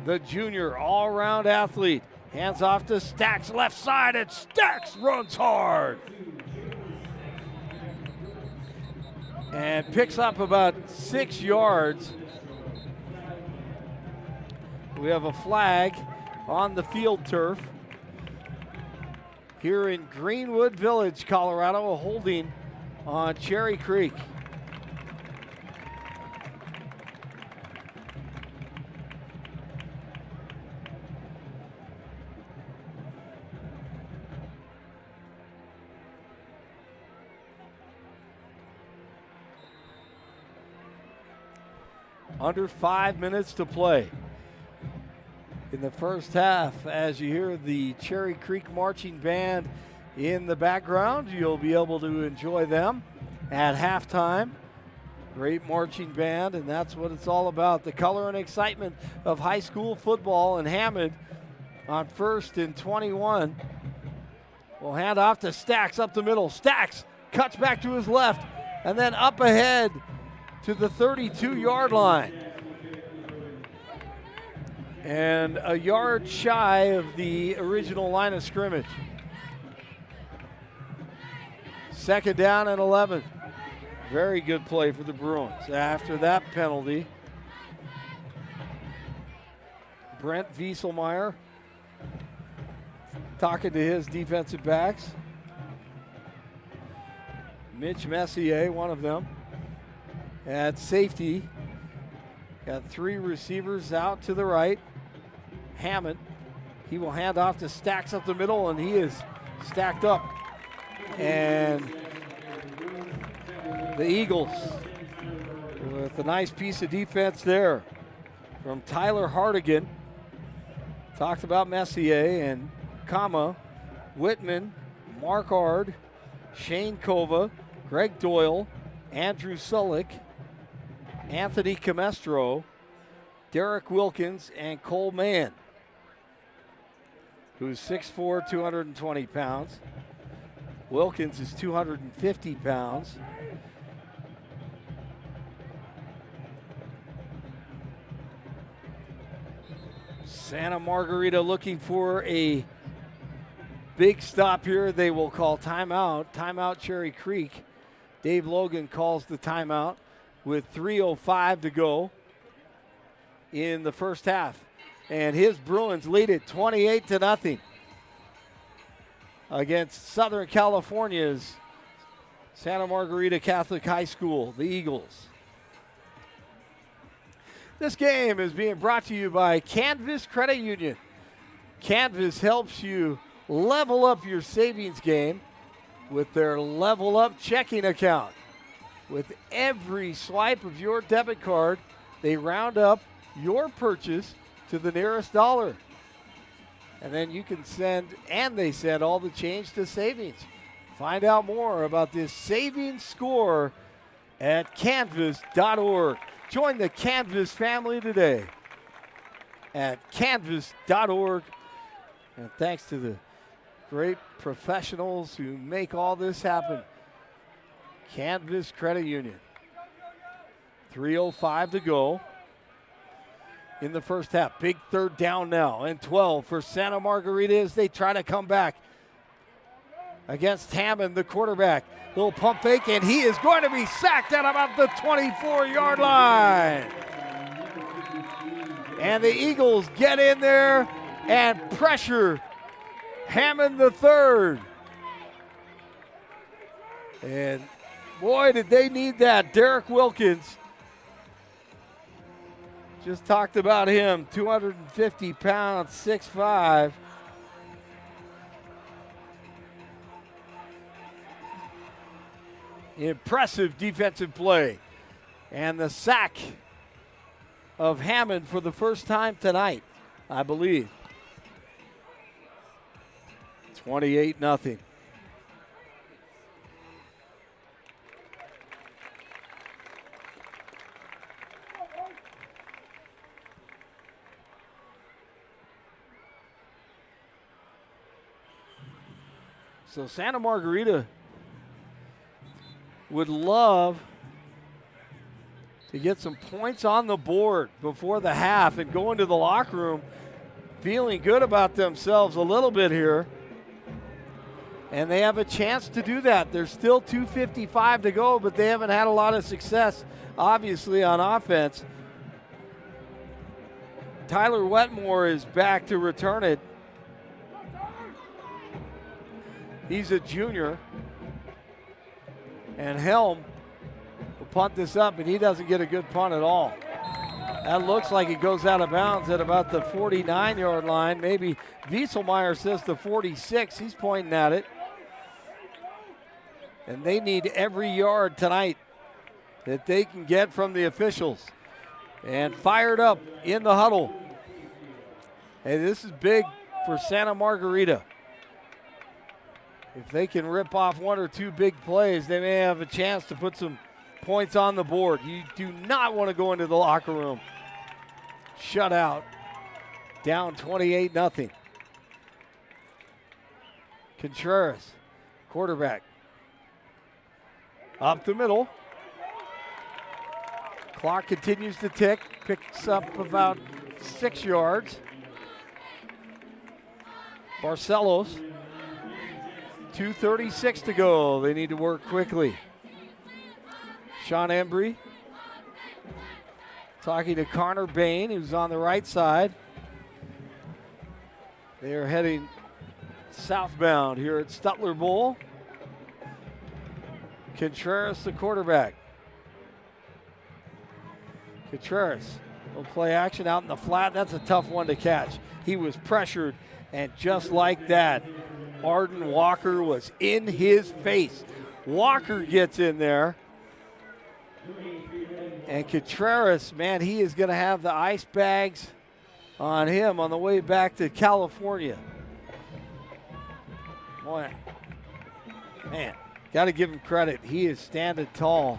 The junior all-around athlete. Hands off to Stacks, left side, and Stacks runs hard. And picks up about 6 yards. We have a flag on the field turf here in Greenwood Village, Colorado, a holding on Cherry Creek. Under 5 minutes to play in the first half. As you hear the Cherry Creek Marching Band in the background, you'll be able to enjoy them at halftime. Great marching band, and that's what it's all about. The color and excitement of high school football. And Hammond on 1st and 21 will hand off to Stacks up the middle. Stacks cuts back to his left and then up ahead to the 32-yard line. And a yard shy of the original line of scrimmage. 2nd down and 11. Very good play for the Bruins. After that penalty, Brent Wieselmeyer talking to his defensive backs. Mitch Messier, one of them. At safety, got 3 receivers out to the right. Hammond, he will hand off to Stacks up the middle, and he is stacked up. And the Eagles with a nice piece of defense there from Tyler Hardigan. Talked about Messier and Whitman, Mark Ard, Shane Kova, Greg Doyle, Andrew Sullick, Anthony Camestro, Derek Wilkins, and Cole Mann, who's 6'4", 220 pounds. Wilkins is 250 pounds. Santa Margarita looking for a big stop here. They will call timeout. Timeout Cherry Creek. Dave Logan calls the timeout with 3:05 to go in the first half. And his Bruins lead it 28-0 against Southern California's Santa Margarita Catholic High School, the Eagles. This game is being brought to you by Canvas Credit Union. Canvas helps you level up your savings game with their Level Up checking account. With every swipe of your debit card, they round up your purchase to the nearest dollar. And then you can send all the change to savings. Find out more about this savings score at canvas.org. Join the Canvas family today at canvas.org. And thanks to the great professionals who make all this happen. Canvas Credit Union. 3:05 to go in the first half. Big 3rd down now, and 12 for Santa Margarita as they try to come back against Hammond, the quarterback. Little pump fake, and he is going to be sacked at about the 24-yard line. And the Eagles get in there and pressure Hammond the third. And boy, did they need that. Derek Wilkins, just talked about him, 250 pounds, 6'5". Impressive defensive play. And the sack of Hammond for the first time tonight, I believe. 28-0. So Santa Margarita would love to get some points on the board before the half and go into the locker room feeling good about themselves a little bit here. And they have a chance to do that. There's still 2:55 to go, but they haven't had a lot of success, obviously, on offense. Tyler Wetmore is back to return it. He's a junior. And Helm will punt this up, and he doesn't get a good punt at all. That looks like it goes out of bounds at about the 49-yard line. Maybe Wieselmeyer says the 46. He's pointing at it. And they need every yard tonight that they can get from the officials. And fired up in the huddle. Hey, this is big for Santa Margarita. If they can rip off one or two big plays, they may have a chance to put some points on the board. You do not want to go into the locker room shut out, down 28-0. Contreras, quarterback, up the middle. Clock continues to tick, picks up about 6 yards. Barcelos, 2:36 to go. They need to work quickly. Sean Embry talking to Connor Bain, who's on the right side. They are heading southbound here at Stutler Bowl. Contreras, the quarterback. Contreras will play action out in the flat. That's a tough one to catch. He was pressured, and just like that, Arden Walker was in his face. Walker gets in there. And Contreras, man, he is going to have the ice bags on him on the way back to California. Boy, man, got to give him credit. He is standing tall,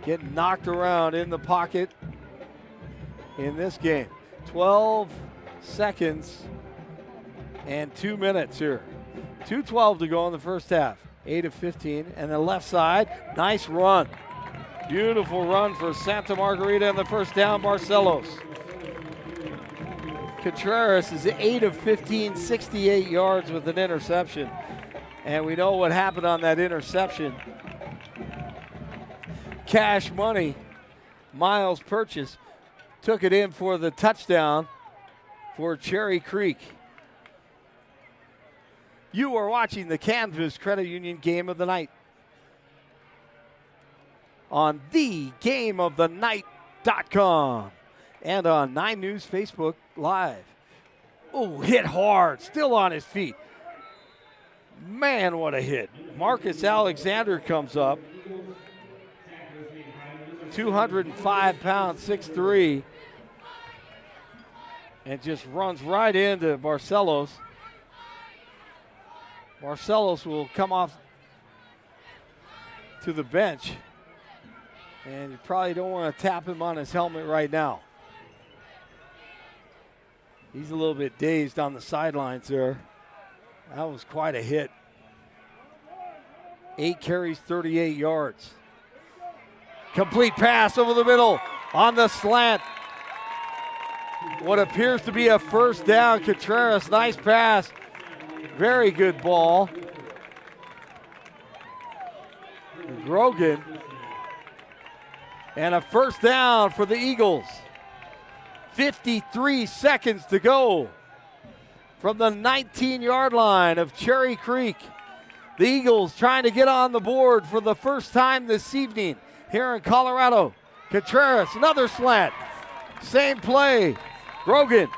getting knocked around in the pocket in this game. 12 seconds and 2 minutes here. 2:12 to go in the first half. 8 of 15. And the left side, nice run. Beautiful run for Santa Margarita in the first down, Barcelos. Contreras is 8 of 15, 68 yards with an interception. And we know what happened on that interception. Cash Money, Miles Purchase, took it in for the touchdown for Cherry Creek. You are watching the Canvas Credit Union Game of the Night on thegameofthenight.com and on 9 News Facebook Live. Oh, hit hard, still on his feet. Man, what a hit. Marcus Alexander comes up. 205 pounds, 6'3", and just runs right into Barcelos. Barcelos will come off to the bench, and you probably don't want to tap him on his helmet right now. He's a little bit dazed on the sidelines there. That was quite a hit. 8 carries, 38 yards. Complete pass over the middle on the slant. What appears to be a first down. Contreras, nice pass. Very good ball. Grogan. And a first down for the Eagles. 53 seconds to go from the 19-yard line of Cherry Creek. The Eagles trying to get on the board for the first time this evening here in Colorado. Contreras, another slant. Same play. Grogan.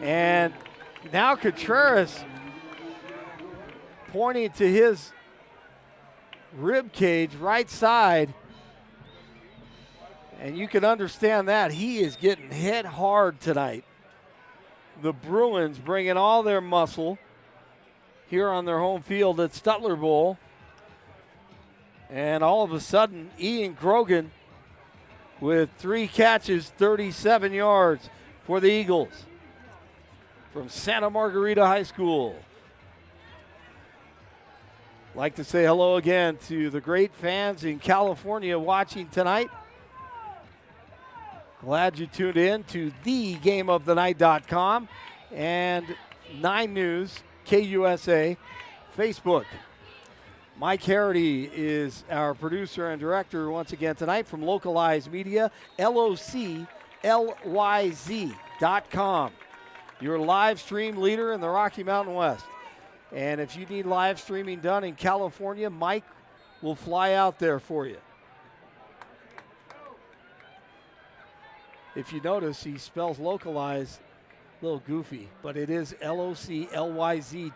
And now Contreras pointing to his rib cage, right side. And you can understand that. He is getting hit hard tonight. The Bruins bringing all their muscle here on their home field at Stutler Bowl. And all of a sudden, Ian Grogan with 3 catches, 37 yards for the Eagles from Santa Margarita High School. Like to say hello again to the great fans in California watching tonight. Glad you tuned in to thegameofthenight.com and 9 News, KUSA, Facebook. Mike Harity is our producer and director once again tonight from Localized Media, LOCLYZ.com. Your live stream leader in the Rocky Mountain West. And if you need live streaming done in California, Mike will fly out there for you. If you notice, he spells localized a little goofy, but it is LOCLYZ.com.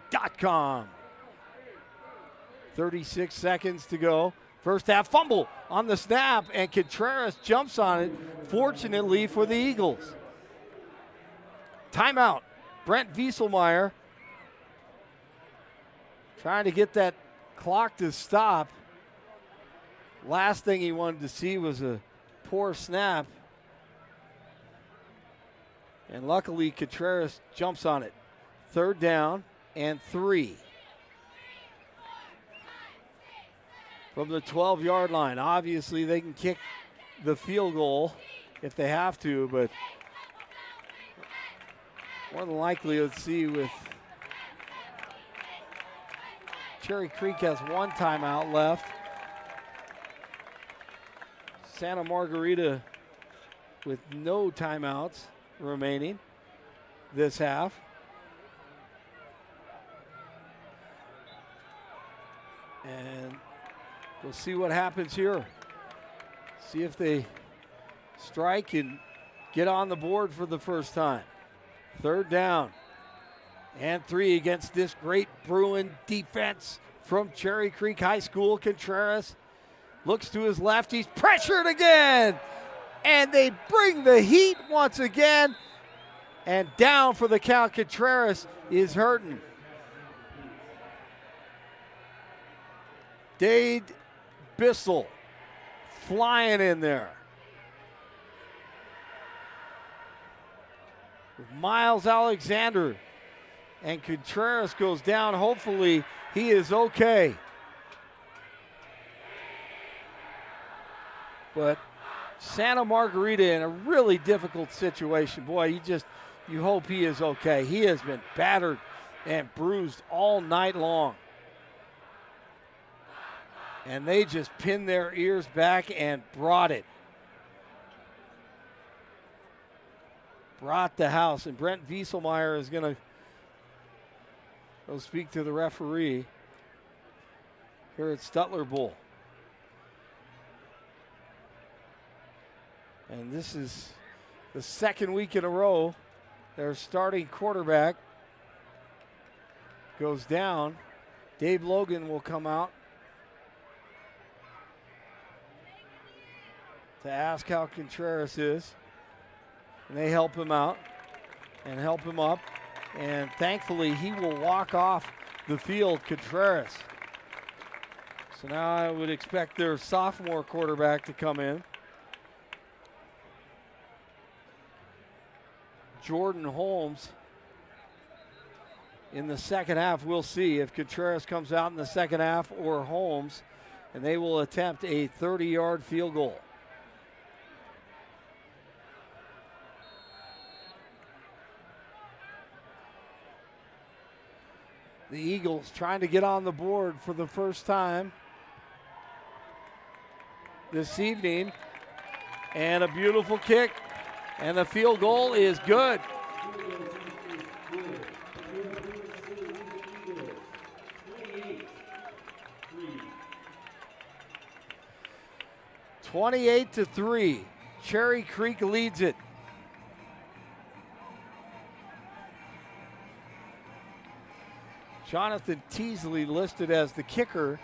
36 seconds to go. First half fumble on the snap, and Contreras jumps on it, fortunately for the Eagles. Timeout. Brent Wieselmeyer trying to get that clock to stop. Last thing he wanted to see was a poor snap. And luckily, Contreras jumps on it. 3rd down and 3. From the 12-yard line. Obviously, they can kick the field goal if they have to, but more than likely, let's see, with Cherry Creek has 1 timeout left. Santa Margarita with no timeouts remaining this half. And we'll see what happens here. See if they strike and get on the board for the first time. 3rd down and 3 against this great Bruin defense from Cherry Creek High School. Contreras looks to his left. He's pressured again. And they bring the heat once again. And down for the count. Contreras is hurting. Dade Bissell flying in there. Miles Alexander. And Contreras goes down. Hopefully he is okay. But Santa Margarita in a really difficult situation. Boy, you hope he is okay. He has been battered and bruised all night long. And they just pinned their ears back and brought it. Brought the house. And Brent Wieselmeyer is going to go speak to the referee here at Stutler Bowl. And this is the 2nd week in a row their starting quarterback goes down. Dave Logan will come out to ask how Contreras is. And they help him out and help him up. And thankfully, he will walk off the field, Contreras. So now I would expect their sophomore quarterback to come in. Jordan Holmes in the second half. We'll see if Contreras comes out in the second half or Holmes, and they will attempt a 30-yard field goal. The Eagles trying to get on the board for the first time this evening, and a beautiful kick. And the field goal is good. (28-3). Cherry Creek leads it. Jonathan Teasley listed as the kicker.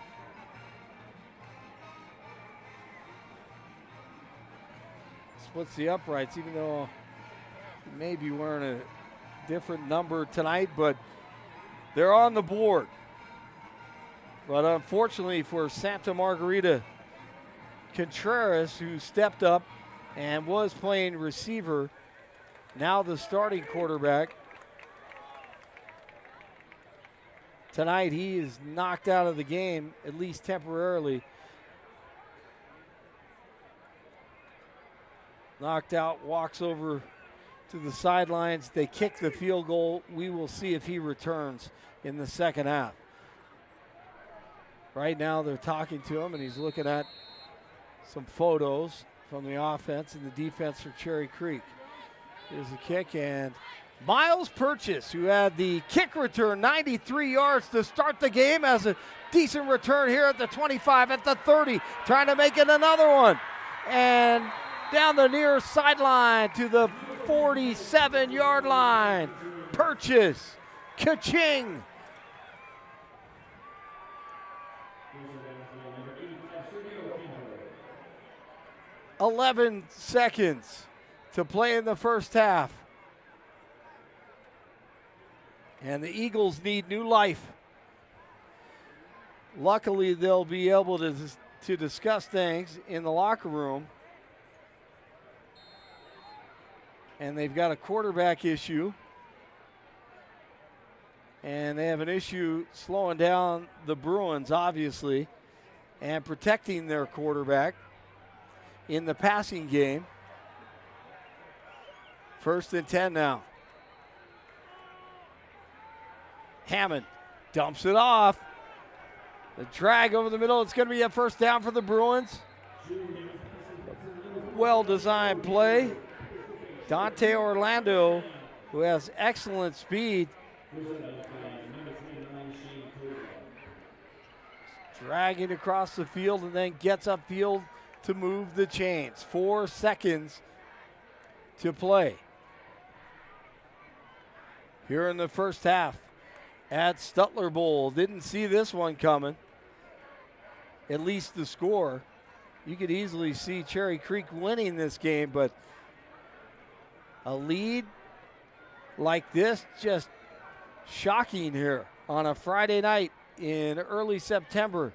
Splits the uprights, even though he may be wearing a different number tonight, but they're on the board. But unfortunately for Santa Margarita, Contreras, who stepped up and was playing receiver, now the starting quarterback. Tonight he is knocked out of the game, at least temporarily. Knocked out, walks over to the sidelines. They kick the field goal. We will see if he returns in the second half. Right now they're talking to him and he's looking at some photos from the offense and the defense for Cherry Creek. Here's the kick, and Miles Purchase, who had the kick return 93 yards to start the game, has a decent return here at the 25, at the 30, trying to make it another one. And down the near sideline to the 47-yard line. Purchase, ka-ching. "11 seconds to play in the first half. And the Eagles need new life. Luckily, they'll be able to discuss things in the locker room. And they've got a quarterback issue. And they have an issue slowing down the Bruins, obviously, and protecting their quarterback in the passing game. 1st and 10 now. Hammond dumps it off. The drag over the middle. It's going to be a first down for the Bruins. Well-designed play. Dante Orlando, who has excellent speed, dragging across the field and then gets upfield to move the chains. 4 seconds to play here in the first half at Stutler Bowl. Didn't see this one coming, at least the score. You could easily see Cherry Creek winning this game, but a lead like this, just shocking here on a Friday night in early September.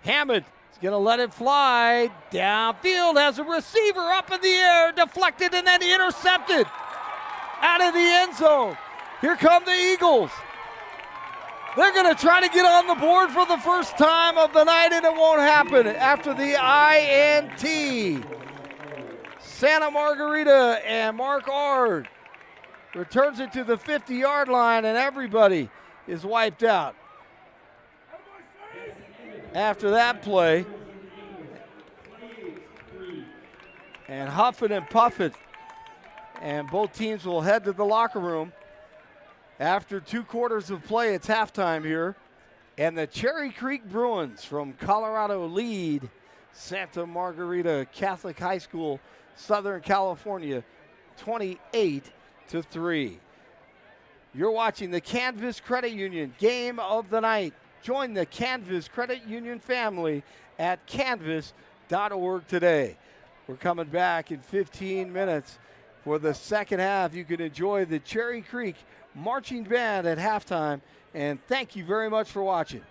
Hammond is going to let it fly downfield, has a receiver up in the air, deflected and then intercepted out of the end zone. Here come the Eagles. They're going to try to get on the board for the first time of the night, and it won't happen after the INT. Santa Margarita and Mark Ard returns it to the 50-yard line, and everybody is wiped out. After that play, and huffing and puffing, and both teams will head to the locker room. After 2 quarters of play, it's halftime here, and the Cherry Creek Bruins from Colorado lead Santa Margarita Catholic High School, Southern California, 28-3. You're watching the Canvas Credit Union Game of the Night. Join the Canvas Credit Union family at canvas.org today. We're coming back in 15 minutes for the second half. You can enjoy the Cherry Creek Marching Band at halftime, and thank you very much for watching.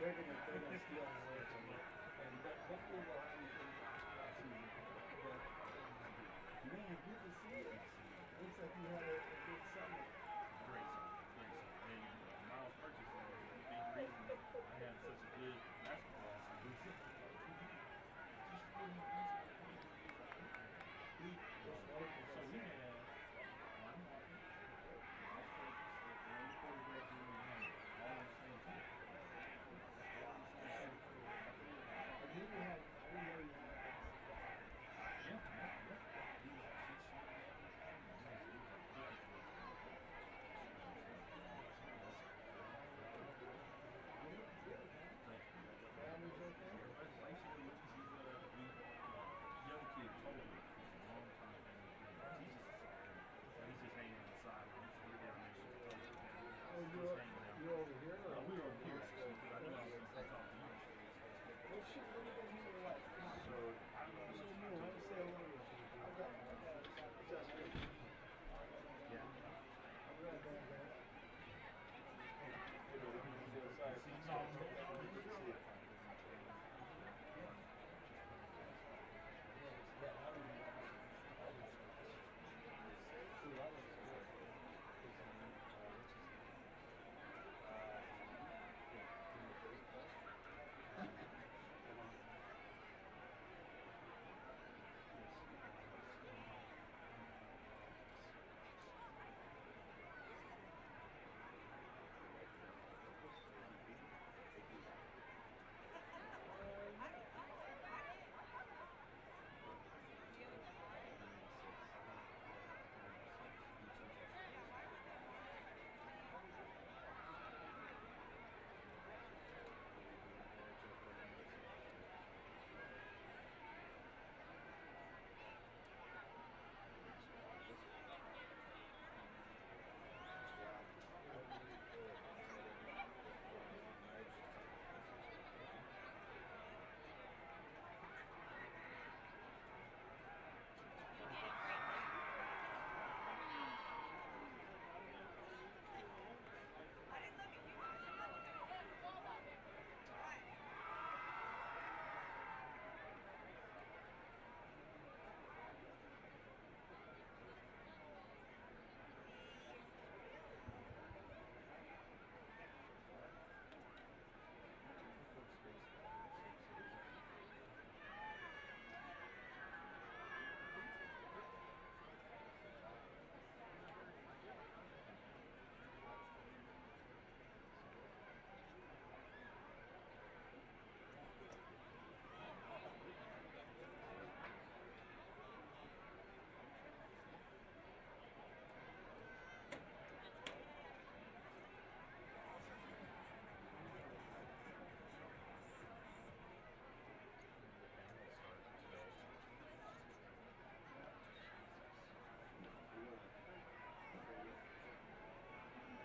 they're gonna steal him away from you. And hopefully we'll have him for the last season. But man, good to see it. Looks like you had a good summer. Great summer. And Miles Purchase is a big reason I had such a good basketball season. Just really easy. So we had one Martin, Miles Purchase, the only quarterback in the game, all on the same team. I knew you had. I didn't know you had. Young kid totally he's a long time family. He's just hanging on the side. He's down there. You're over here? No, we were over here actually, because I knew I was going to talk to you. Well, shit, what do you guys do like? So, I don't know. So, let me say a little bit. Yeah. I'm going to go there.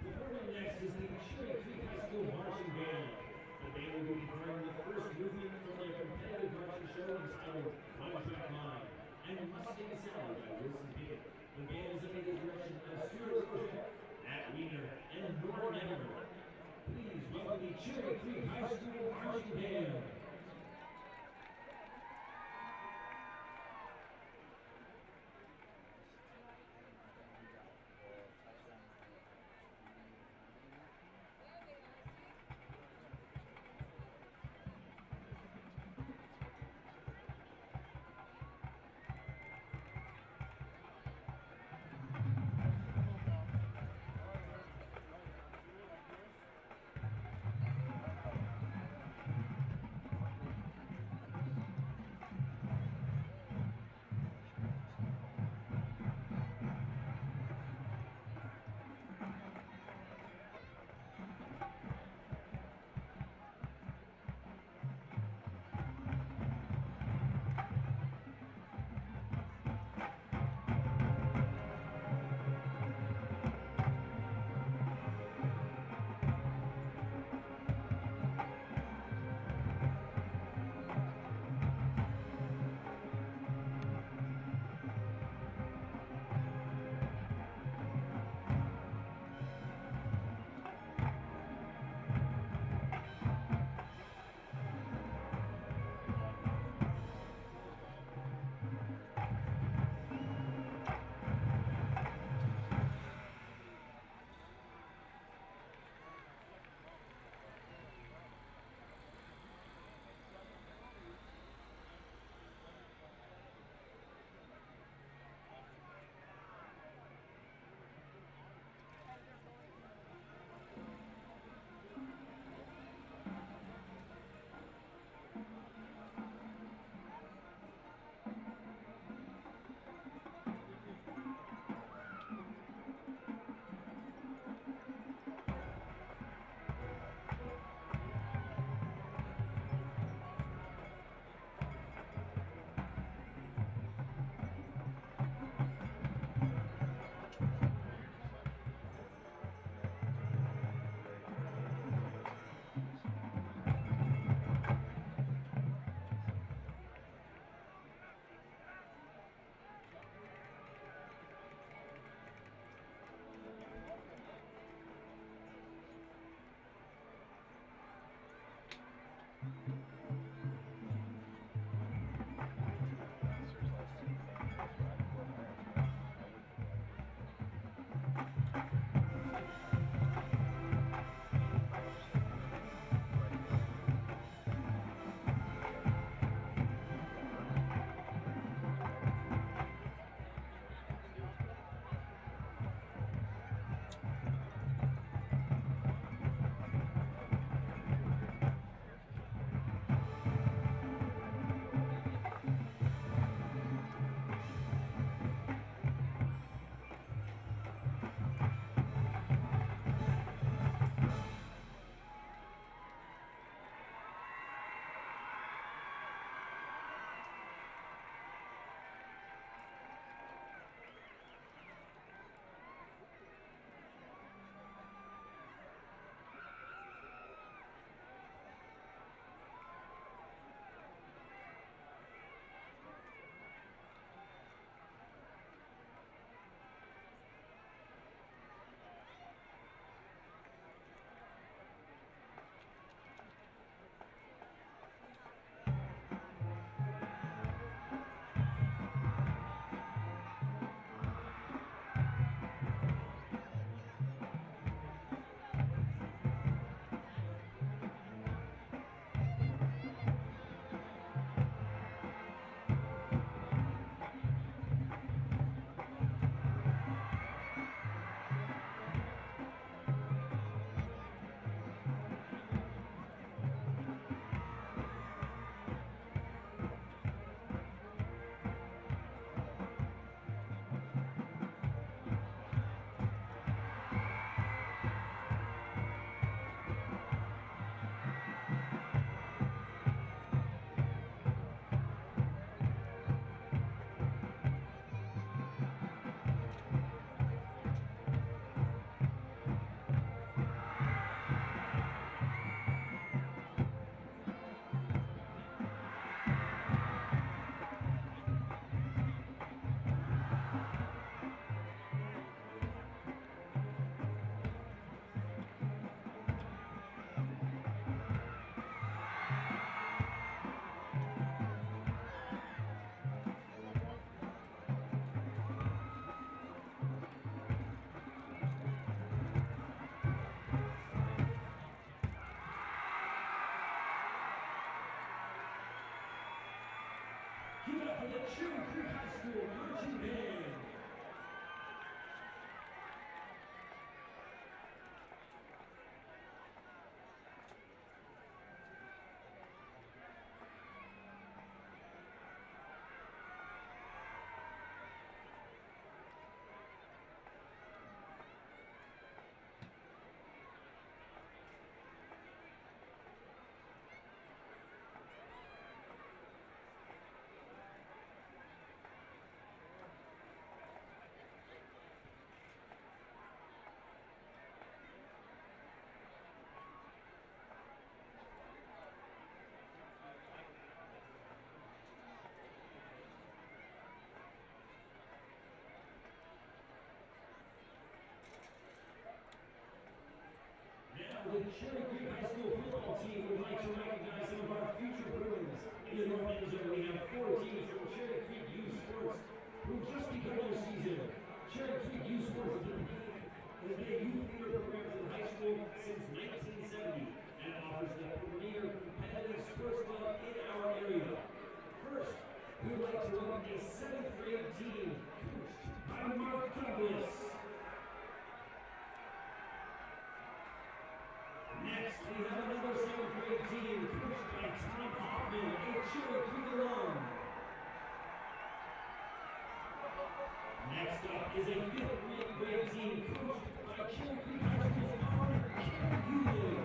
Performing next is the Cherry Creek High School Marching Band. The band will be performing the first movement from their competitive marching show entitled Contract Line and Mustang Sound by Wilson Pickett. The band is under the direction of Stuart Cook, Matt Wiener, and Norm Edmer. Please welcome the Cherry Creek High School Marching Band. Give it up for the Cherry Creek High School Marching Band. Now, the Cherry Creek High School football team would like to recognize some of our future Bruins. In the North End Zone, we have 4 teams from Cherry Creek Youth Sports who just begun their season. Cherry Creek Youth Sports has been a youth leader program in high school since 1970 and offers the premier competitive sports club in our area. First, we would like to welcome a 7th grade team coached by Mark Douglas. Next, we have another 7th grade team coached by Tom Hoffman, a Cherry Creek alum. Next up is a 5th grade team coached by Cherry Creek High School's own Ken Hewley.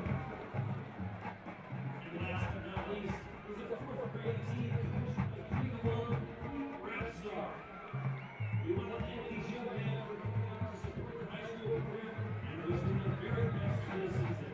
And last but not least is a 4th grade team coached by Creek alum Pete Rapstar. We want to thank these young men for coming out to support the high school program and wish them the very best for the season.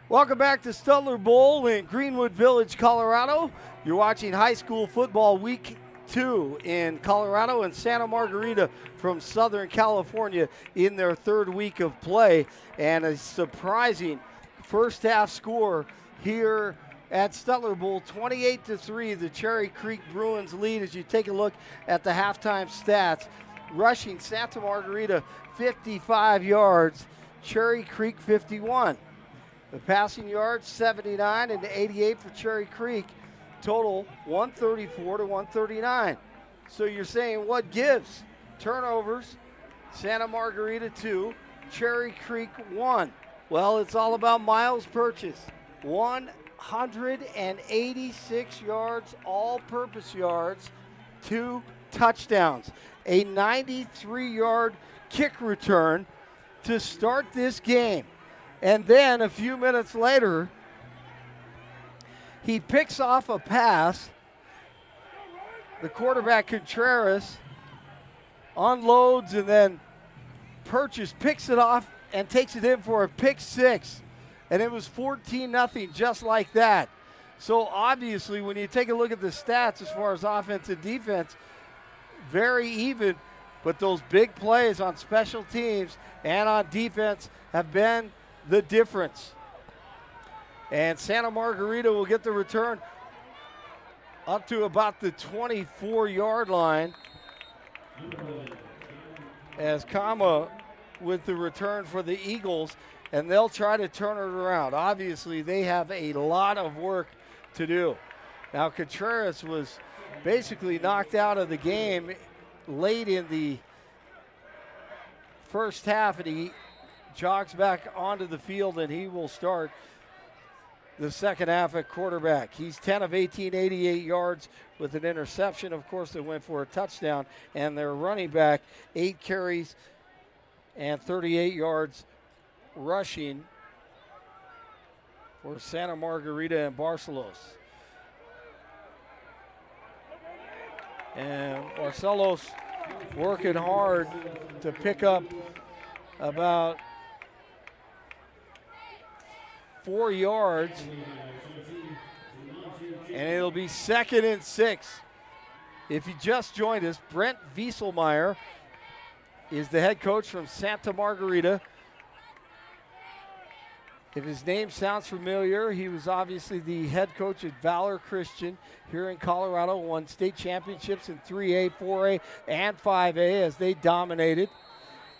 Welcome back to Stutler Bowl in Greenwood Village, Colorado. You're watching high school football week 2 in Colorado and Santa Margarita from Southern California in their third week of play. And a surprising first half score here at Stutler Bowl, 28-3. The Cherry Creek Bruins lead as you take a look at the halftime stats. Rushing Santa Margarita 55 yards, Cherry Creek 51. The passing yards 79 and 88 for Cherry Creek. Total 134 to 139. So you're saying what gives? Turnovers, Santa Margarita 2, Cherry Creek 1. Well, it's all about Miles Purchase. 186 yards, all-purpose yards, 2 touchdowns. A 93-yard kick return to start this game. And then a few minutes later, he picks off a pass. The quarterback, Contreras, unloads, and then Purchase picks it off and takes it in for a pick six. And it was 14-0 just like that. So obviously when you take a look at the stats as far as offense and defense, very even, but those big plays on special teams and on defense have been the difference. And Santa Margarita will get the return up to about the 24-yard line as Kama with the return for the Eagles, and they'll try to turn it around. Obviously, they have a lot of work to do. Now, Contreras was basically knocked out of the game late in the first half, and he jogs back onto the field, and he will start the second half at quarterback. He's 10 of 18, 88 yards with an interception. Of course, they went for a touchdown, and their running back, 8 carries and 38 yards rushing for Santa Margarita and Barcelos. And Barcelos working hard to pick up about 4 yards, and it'll be 2nd and 6. If you just joined us, Brent Wieselmeyer is the head coach from Santa Margarita. If his name sounds familiar, he was obviously the head coach at Valor Christian here in Colorado, won state championships in 3A, 4A, and 5A as they dominated.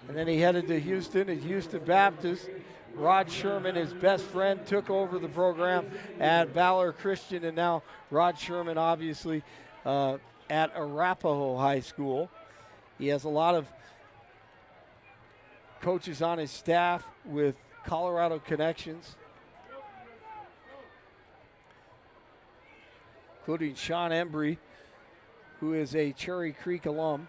And then he headed to Houston at Houston Baptist. Rod Sherman, his best friend, took over the program at Valor Christian, and now Rod Sherman obviously at Arapahoe High School. He has a lot of coaches on his staff with Colorado connections, including Sean Embry, who is a Cherry Creek alum.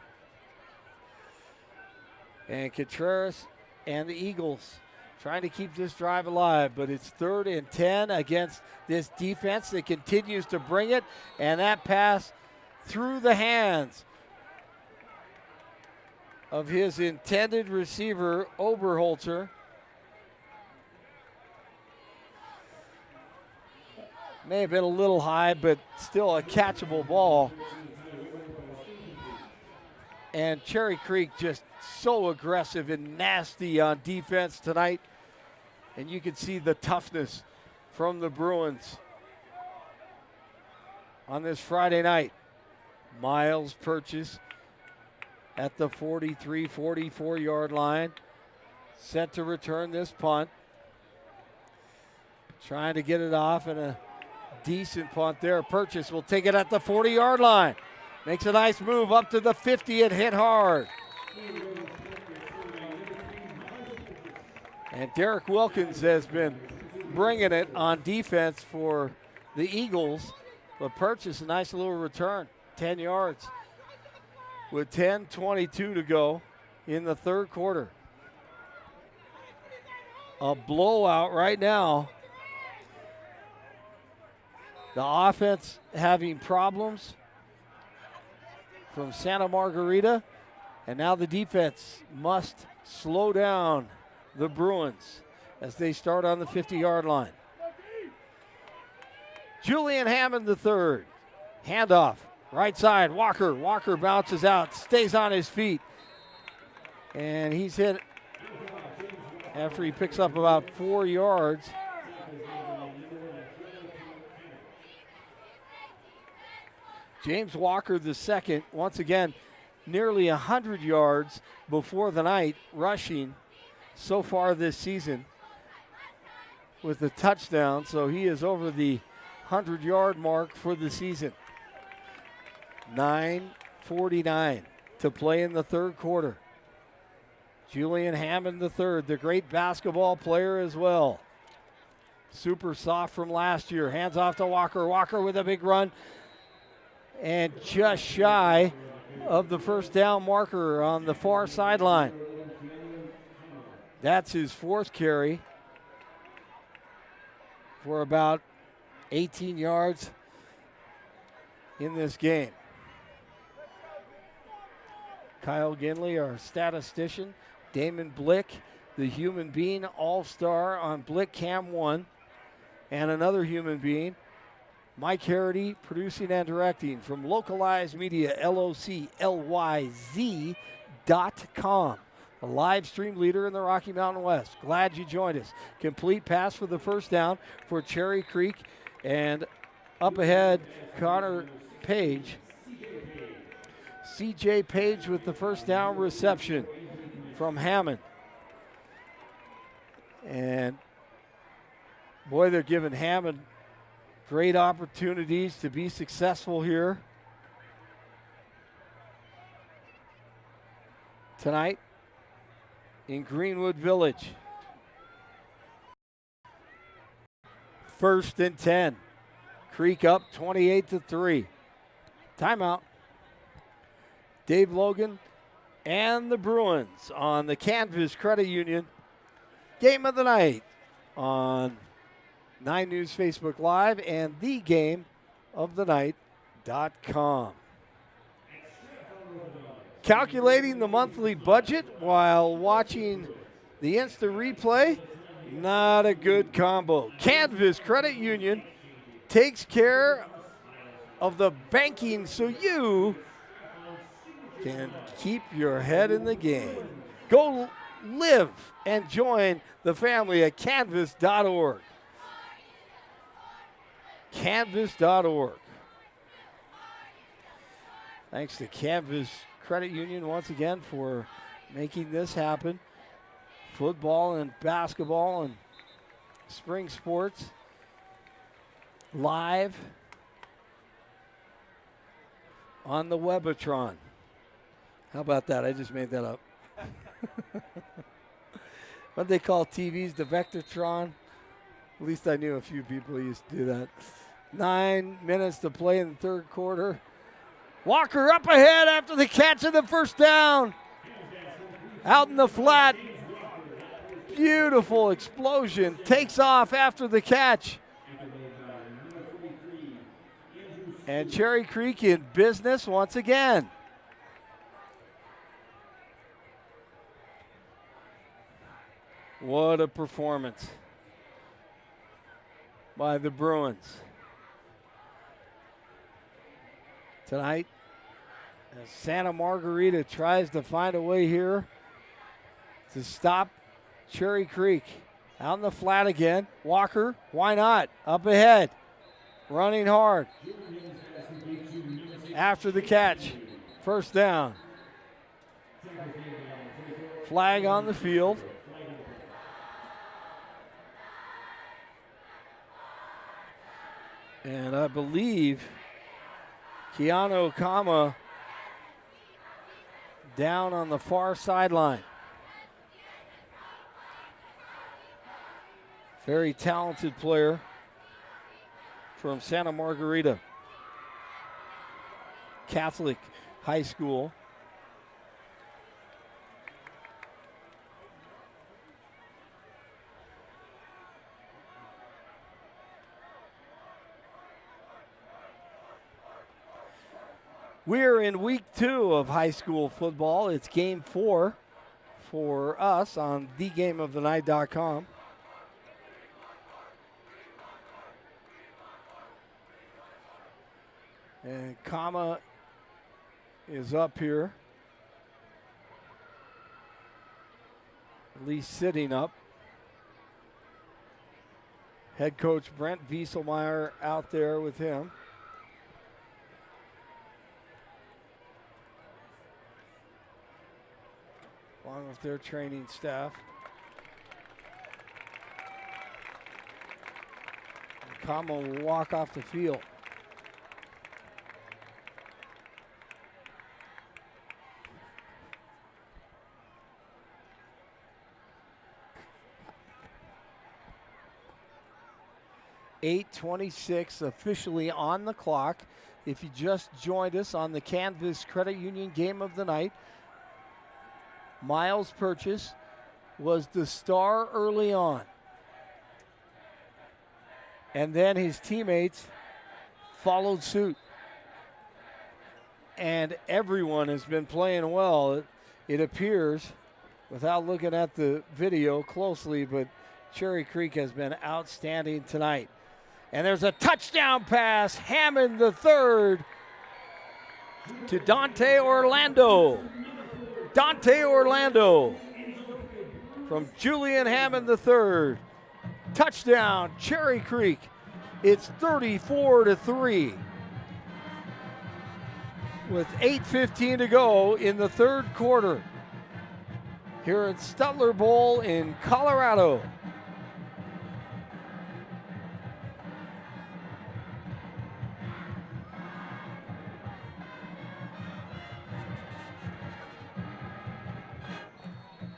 And Contreras and the Eagles trying to keep this drive alive, but it's 3rd and 10 against this defense that continues to bring it, and that pass through the hands of his intended receiver, Oberholzer. May have been a little high, but still a catchable ball. And Cherry Creek just so aggressive and nasty on defense tonight. And you can see the toughness from the Bruins on this Friday night. Miles Purchase at the 43, 44-yard line. Set to return this punt. Trying to get it off, and a decent punt there. Purchase will take it at the 40-yard line. Makes a nice move up to the 50 and hit hard. And Derek Wilkins has been bringing it on defense for the Eagles. But Purchase, a nice little return, 10 yards. With 10:22 to go in the third quarter. A blowout right now. The offense having problems from Santa Margarita, and now the defense must slow down the Bruins as they start on the 50-yard line. Julian Hammond III. Handoff. Right side. Walker. Walker bounces out. Stays on his feet. And he's hit after he picks up about 4 yards. James Walker II, once again, nearly 100 yards before the night rushing so far this season with the touchdown. So he is over the 100-yard mark for the season. 9:49 to play in the third quarter. Julian Hammond III, the great basketball player as well. Super soft from last year. Hands off to Walker. Walker with a big run. And just shy of the first down marker on the far sideline. That's his 4th carry for about 18 yards in this game. Kyle Ginley, our statistician. Damon Blick, the human being all-star on Blick Cam 1. And another human being, Mike Harity, producing and directing from Localized Media, LOCLYZ.com. A live stream leader in the Rocky Mountain West. Glad you joined us. Complete pass for the first down for Cherry Creek. And up ahead, Connor Page. CJ Page with the first down reception from Hammond. And boy, they're giving Hammond great opportunities to be successful here tonight in Greenwood Village. 1st and 10. Creek up 28-3. Timeout. Dave Logan and the Bruins on the Canvas Credit Union Game of the Night on 9 News Facebook Live and thegameofthenight.com. Calculating the monthly budget while watching the instant replay, not a good combo. Canvas Credit Union takes care of the banking so you can keep your head in the game. Go live and join the family at canvas.org. Canvas.org. Thanks to Canvas Credit Union once again for making this happen. Football and basketball and spring sports live on the Webotron. How about that? I just made that up. What they call TVs, the Vectortron. At least I knew a few people who used to do that. 9 minutes to play in the third quarter. Walker up ahead after the catch of the first down. Out in the flat. Beautiful explosion. Takes off after the catch. And Cherry Creek in business once again. What a performance by the Bruins tonight. As Santa Margarita tries to find a way here to stop Cherry Creek. Out in the flat again. Walker, why not? Up ahead. Running hard. After the catch. First down. Flag on the field. And I believe Keanu Kama down on the far sideline. Very talented player from Santa Margarita Catholic High School. We're in week 2 of high school football. It's game 4 for us on thegameofthenight.com. And Kama is up here. At least sitting up. Head coach Brent Wieselmeyer out there with him. Along with their training staff. And Kama will walk off the field. .8:26 officially on the clock. If you just joined us on the Canvas Credit Union game of the night, Miles Purchase was the star early on. And then his teammates followed suit. And everyone has been playing well, it appears, without looking at the video closely, but Cherry Creek has been outstanding tonight. And there's a touchdown pass, Hammond the third to Dante Orlando. Dante Orlando from Julian Hammond the third. Touchdown, Cherry Creek. It's 34-3 with 8:15 to go in the third quarter here at Stutler Bowl in Colorado.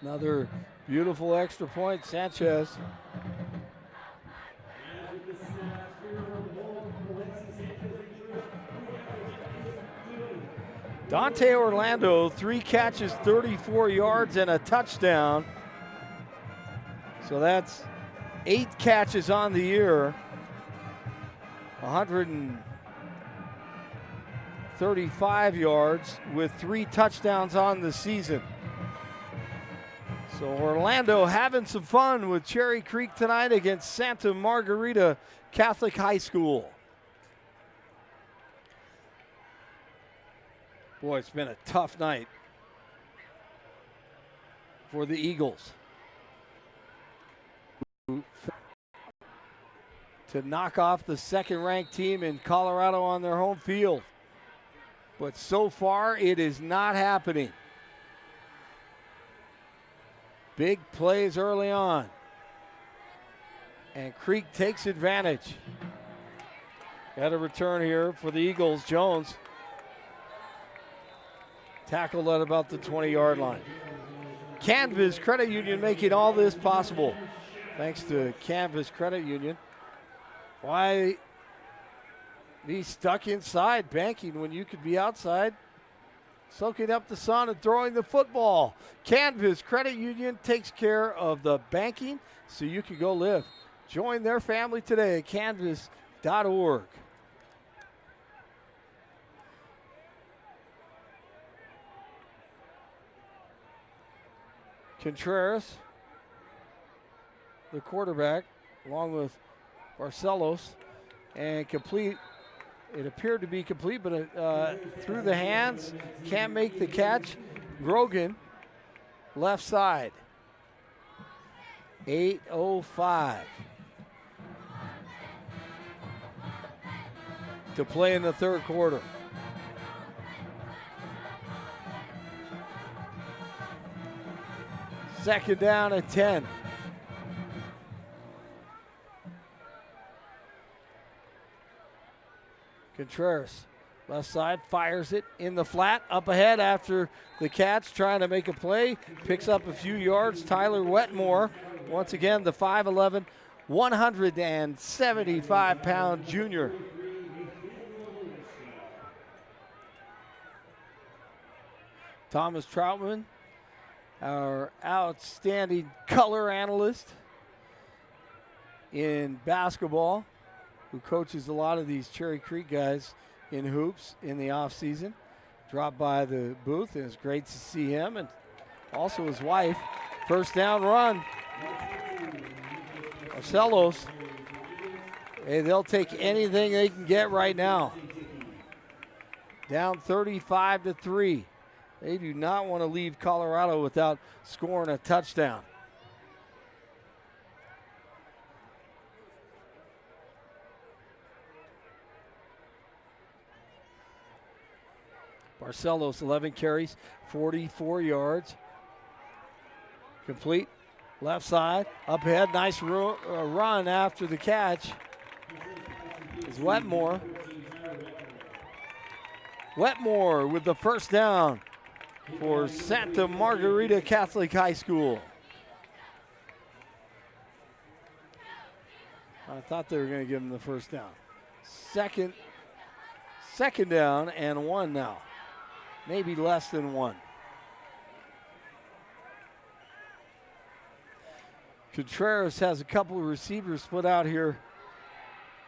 Another beautiful extra point, Sanchez. Dante Orlando, 3 catches, 34 yards, and a touchdown. So that's 8 catches on the year, 135 yards with 3 touchdowns on the season. So Orlando having some fun with Cherry Creek tonight against Santa Margarita Catholic High School. Boy, it's been a tough night for the Eagles to knock off the second-ranked team in Colorado on their home field. But so far, it is not happening. Big plays early on. And Creek takes advantage. Got a return here for the Eagles. Jones tackled at about the 20-yard line. Canvas Credit Union making all this possible. Thanks to Canvas Credit Union. Why be stuck inside banking when you could be outside soaking up the sun and throwing the football? Canvas Credit Union takes care of the banking so you can go live. Join their family today at canvas.org. Contreras, the quarterback, along with Barcelos, and complete. It appeared to be complete, but through the hands, can't make the catch. Grogan, left side. 8:05 to play in the third quarter. Second down at 10. Contreras, left side, fires it in the flat, up ahead after the catch, trying to make a play, picks up a few yards. Tyler Wetmore, once again, the 5'11", 175-pound junior. Thomas Troutman, our outstanding color analyst in basketball, who coaches a lot of these Cherry Creek guys in hoops in the offseason, dropped by the booth, and it's great to see him, and also his wife. First down run. Marcelos, hey, they'll take anything they can get right now. down 35-3. They do not want to leave Colorado without scoring a touchdown. Barcelos, 11 carries, 44 yards. Complete, left side, up ahead, nice run after the catch. Is Wetmore. Wetmore with the first down for Santa Margarita Catholic High School. I thought they were going to give him the first down. Second down and 1 now. Maybe less than 1. Contreras has a couple of receivers split out here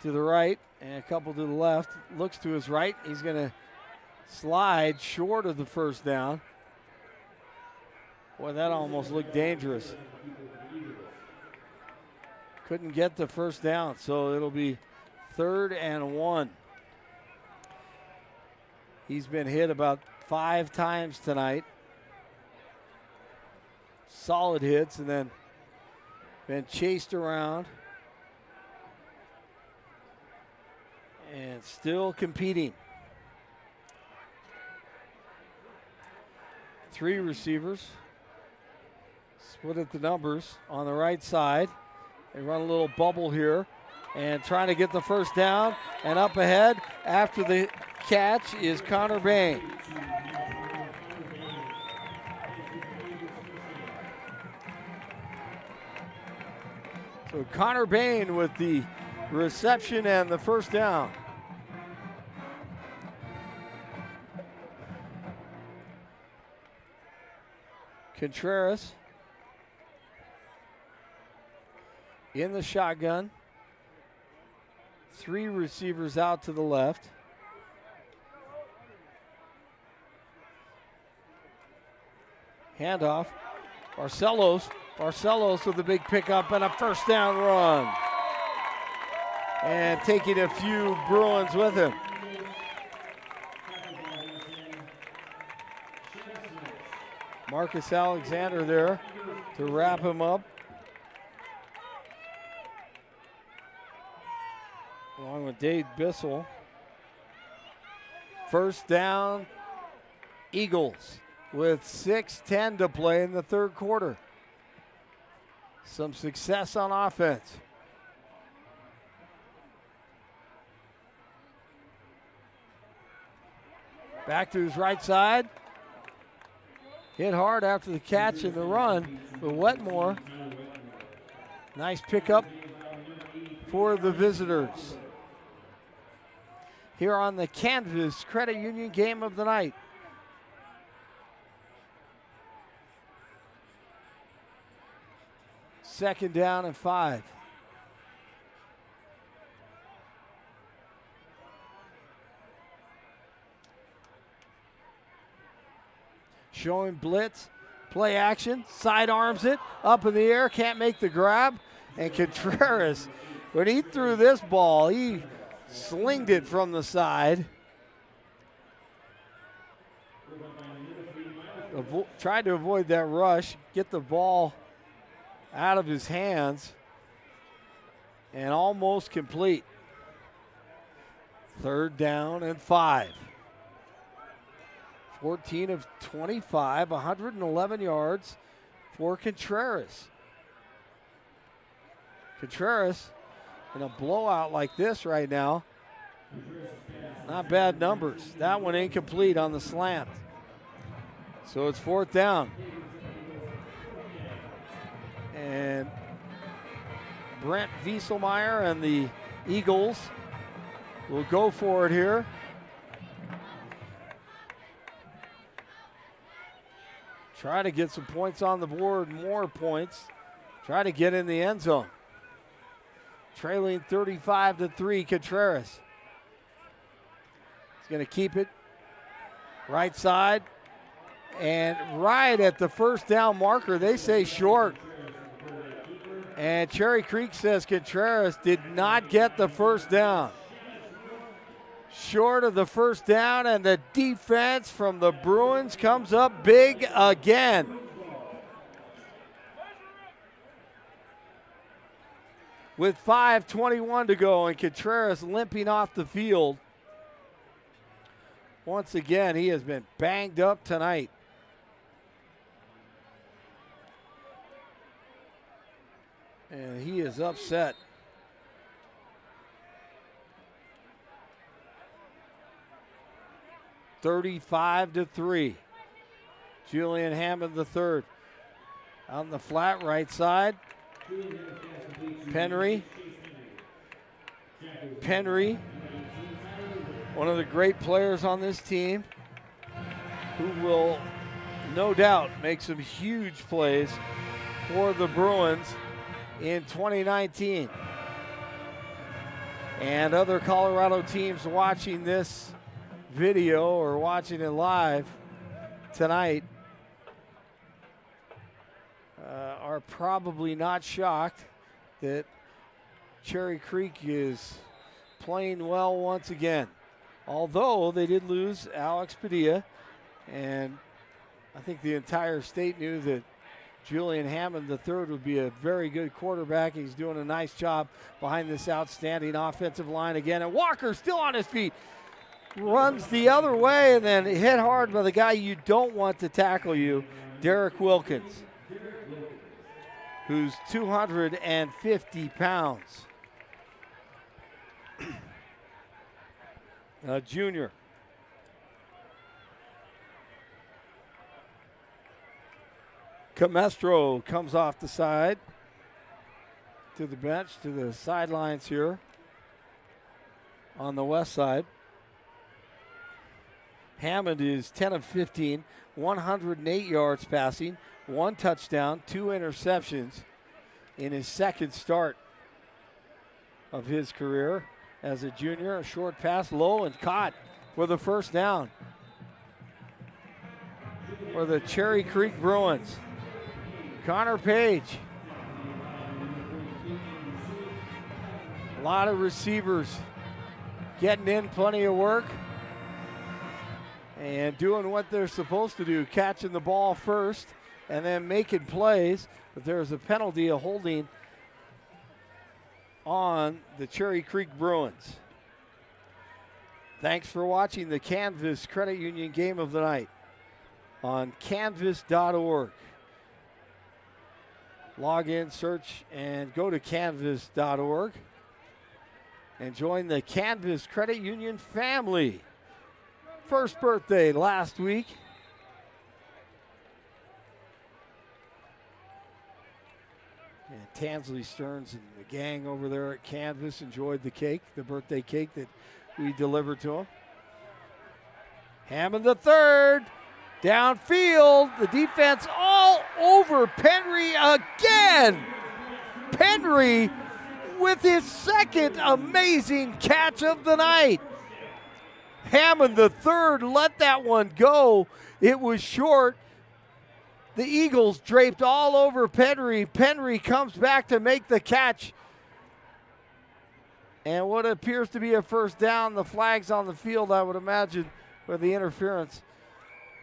to the right and a couple to the left. Looks to his right. He's going to slide short of the first down. Boy, that almost looked dangerous. Couldn't get the first down, so it'll be 3rd and 1. He's been hit about 5 times tonight. Solid hits, and then been chased around. And still competing. 3 receivers. Split at the numbers on the right side. They run a little bubble here and trying to get the first down. And up ahead after the catch is Connor Bain. So Connor Bain with the reception and the first down. Contreras in the shotgun. 3 receivers out to the left. Handoff. Barcelos with a big pickup and a first down run. And taking a few Bruins with him. Marcus Alexander there to wrap him up. Along with Dave Bissell. First down, Eagles with 6:10 to play in the 3rd quarter. Some success on offense. Back to his right side. Hit hard after the catch and the run with Wetmore. Nice pickup for the visitors. Here on the Kansas Credit Union game of the night. Second down and 5. Showing blitz, play action, sidearms it, up in the air, can't make the grab. And Contreras, when he threw this ball, he slinged it from the side. Tried to avoid that rush, get the ball out of his hands, and almost complete. 3rd down and 5. 14 of 25, 111 yards for Contreras. Contreras in a blowout like this right now, not bad numbers. That one incomplete on the slant. So it's 4th down. And Brent Wieselmeyer and the Eagles will go for it here. Try to get some points on the board, more points. Try to get in the end zone. Trailing 35-3, Contreras. He's going to keep it. Right side. And right at the first down marker, they say short. And Cherry Creek says Contreras did not get the first down. short of the first down, and the defense from the Bruins comes up big again. With 5:21 to go and Contreras limping off the field. Once again, he has been banged up tonight. And he is upset. (35-3). Julian Hammond III on the flat right side. Penry, one of the great players on this team, who will no doubt make some huge plays for the Bruins in 2019. And other Colorado teams watching this video or watching it live tonight are probably not shocked that Cherry Creek is playing well once again. Although they did lose Alex Padilla, and I think the entire state knew that Julian Hammond III would be a very good quarterback. He's doing a nice job behind this outstanding offensive line again. And Walker still on his feet. Runs the other way and then hit hard by the guy you don't want to tackle you, Derek Wilkins, who's 250 pounds. A junior. Camestro comes off the side to the bench, to the sidelines here on the west side. Hammond is 10 of 15, 108 yards passing, 1 touchdown, 2 interceptions in his second start of his career as a junior. A short pass low and caught for the first down for the Cherry Creek Bruins. Connor Page. A lot of receivers getting in, plenty of work, and doing what they're supposed to do, catching the ball first and then making plays. But there's a penalty, a holding on the Cherry Creek Bruins. Thanks for watching the Canvas Credit Union game of the night on canvas.org. Log in, search, and go to canvas.org and join the Canvas Credit Union family. First birthday last week. And Tansley Stearns and the gang over there at Canvas enjoyed the cake, the birthday cake that we delivered to them. Hammond III, downfield, the defense all over Penry again. Penry with his second amazing catch of the night. Hammond III let that one go. It was short. The Eagles draped all over Penry. Penry comes back to make the catch. And what appears to be a first down, the flag's on the field, I would imagine, with the interference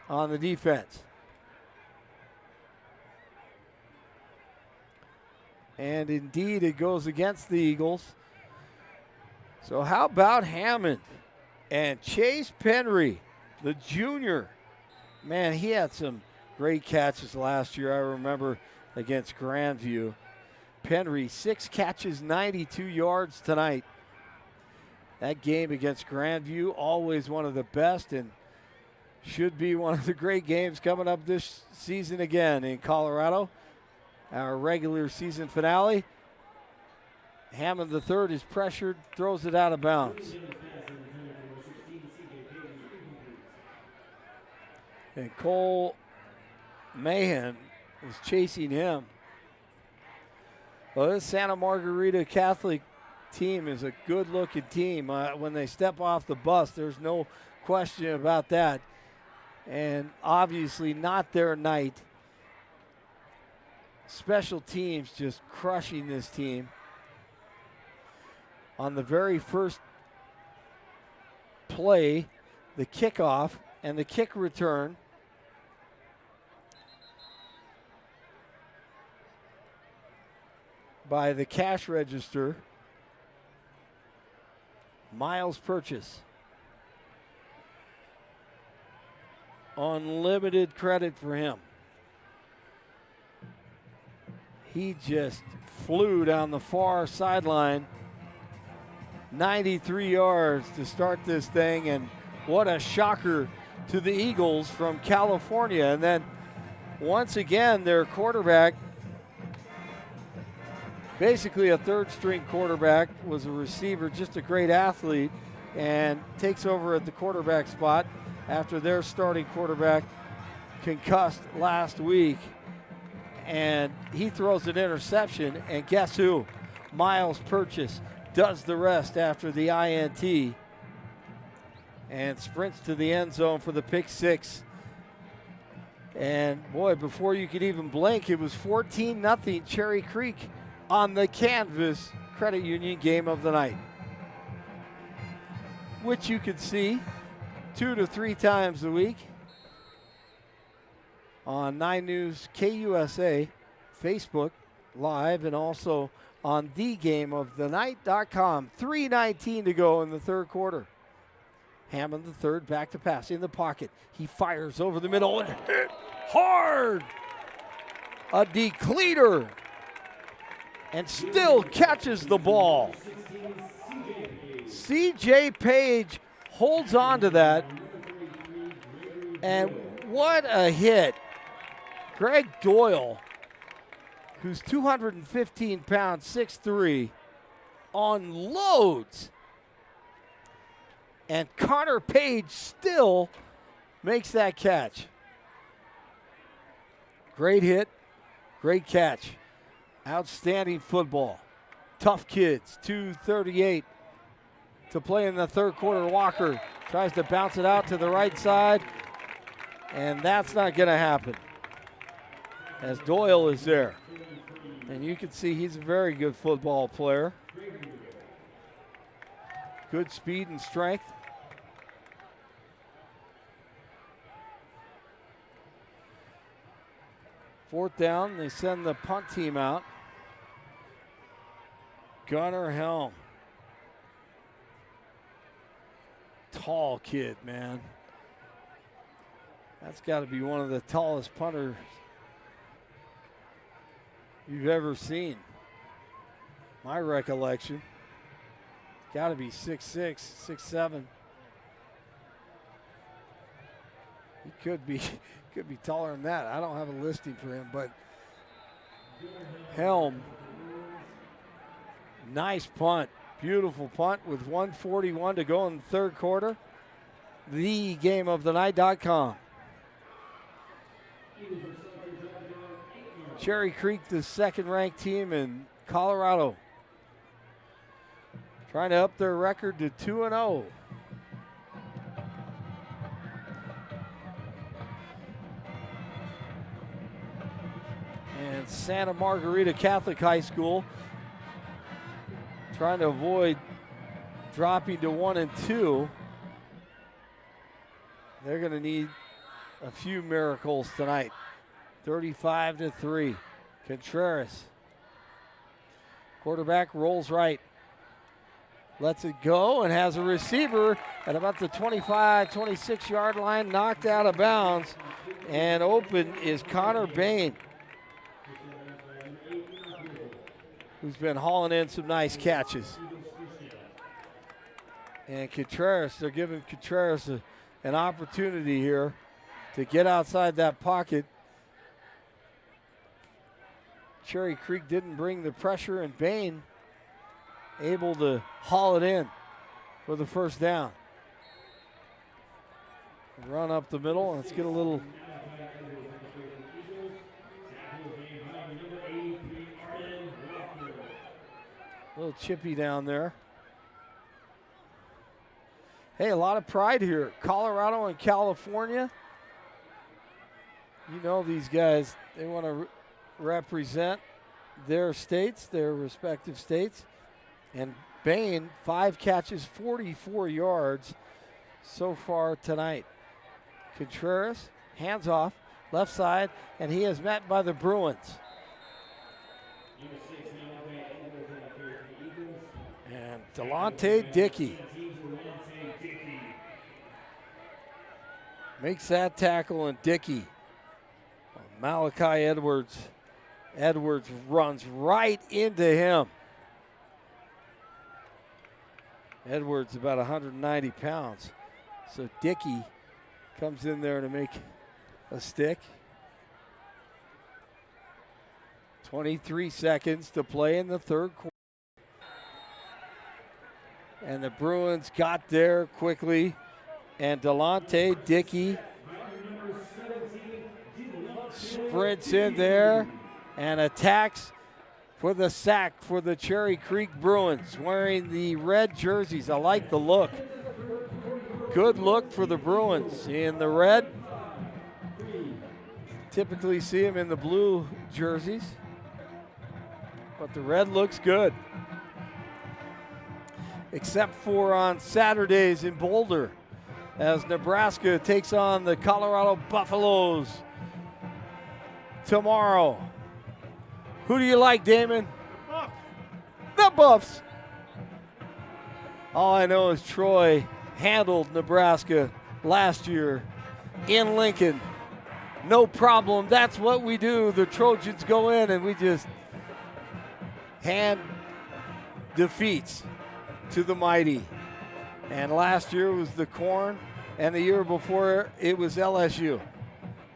on the defense. And indeed, it goes against the Eagles. So how about Hammond and Chase Penry, the junior? Man, he had some great catches last year. I remember against Grandview. Penry, 6 catches, 92 yards tonight. That game against Grandview, always one of the best, and should be one of the great games coming up this season again in Colorado. Our regular season finale. Hammond III is pressured, throws it out of bounds. And Cole Mahan is chasing him. Well, this Santa Margarita Catholic team is a good-looking team. When they step off the bus, there's no question about that. And obviously not their night. Special teams just crushing this team. On the very first play the kickoff and the kick return by the cash register, Miles Purchase. Unlimited credit for him. He just flew down the far sideline, 93 yards to start this thing, and what a shocker to the Eagles from California. And then once again, their quarterback, basically a third-string quarterback, was a receiver, just a great athlete, and takes over at the quarterback spot after their starting quarterback concussed last week. And he throws an interception, and guess who? Miles Purchase does the rest after the INT and sprints to the end zone for the pick six. And boy, before you could even blink, it was 14-0 Cherry Creek on the Canvas Credit Union game of the night, which you could see 2 to 3 times a week on 9 News KUSA, Facebook Live, and also on thegameofthenight.com. 3:19 to go in the third quarter. Hammond the third, back to pass in the pocket. He fires over the middle and hit hard. A decleater, and still catches the ball. CJ Page holds on to that, and what a hit. Greg Doyle, who's 215 pounds, 6'3", unloads. And Connor Page still makes that catch. Great hit, great catch. Outstanding football. Tough kids, 2:38 to play in the third quarter. Walker tries to bounce it out to the right side, and that's not going to happen, as Doyle is there. And you can see he's a very good football player. Good speed and strength. Fourth down, they send the punt team out. Gunnar Helm. Tall kid, man. That's got to be one of the tallest punters you've ever seen. My recollection. Got to be 6'6", 6'7". He could be taller than that. I don't have a listing for him, but Helm, nice punt. Beautiful punt with 1:41 to go in the third quarter. Thegameofthenight.com. Cherry Creek, the second-ranked team in Colorado, trying to up their record to 2-0. And Santa Margarita Catholic High School trying to avoid dropping to 1-2. They're going to need a few miracles tonight. 35-3. Contreras. Quarterback rolls right. Lets it go and has a receiver at about the 25, 26-yard line, knocked out of bounds. And open is Connor Bain, who's been hauling in some nice catches. And Contreras, they're giving Contreras an opportunity here to get outside that pocket. Cherry Creek didn't bring the pressure, and Bain able to haul it in for the first down. Run up the middle. Let's get a little chippy down there. Hey, a lot of pride here. Colorado and California. You know these guys, they want to represent their states, their respective states. And Bain, 5 catches, 44 yards. so far tonight. Contreras, hands off, left side, and he is met by the Bruins. And Delonte Dickey makes that tackle, and Dickey, Malachi Edwards runs right into him. Edwards about 190 pounds. So Dickey comes in there to make a stick. 23 seconds to play in the third quarter. And the Bruins got there quickly. And Delonte Dickey sprints in there and attacks for the sack for the Cherry Creek Bruins, wearing the red jerseys. I like the look. Good look for the Bruins in the red. Typically see them in the blue jerseys, but the red looks good. Except for on Saturdays in Boulder, as Nebraska takes on the Colorado Buffaloes tomorrow. Who do you like, Damon? The Buffs. All I know is Troy handled Nebraska last year in Lincoln. No problem. That's what we do. The Trojans go in and we just hand defeats to the mighty. And last year was the Corn, and the year before it was LSU.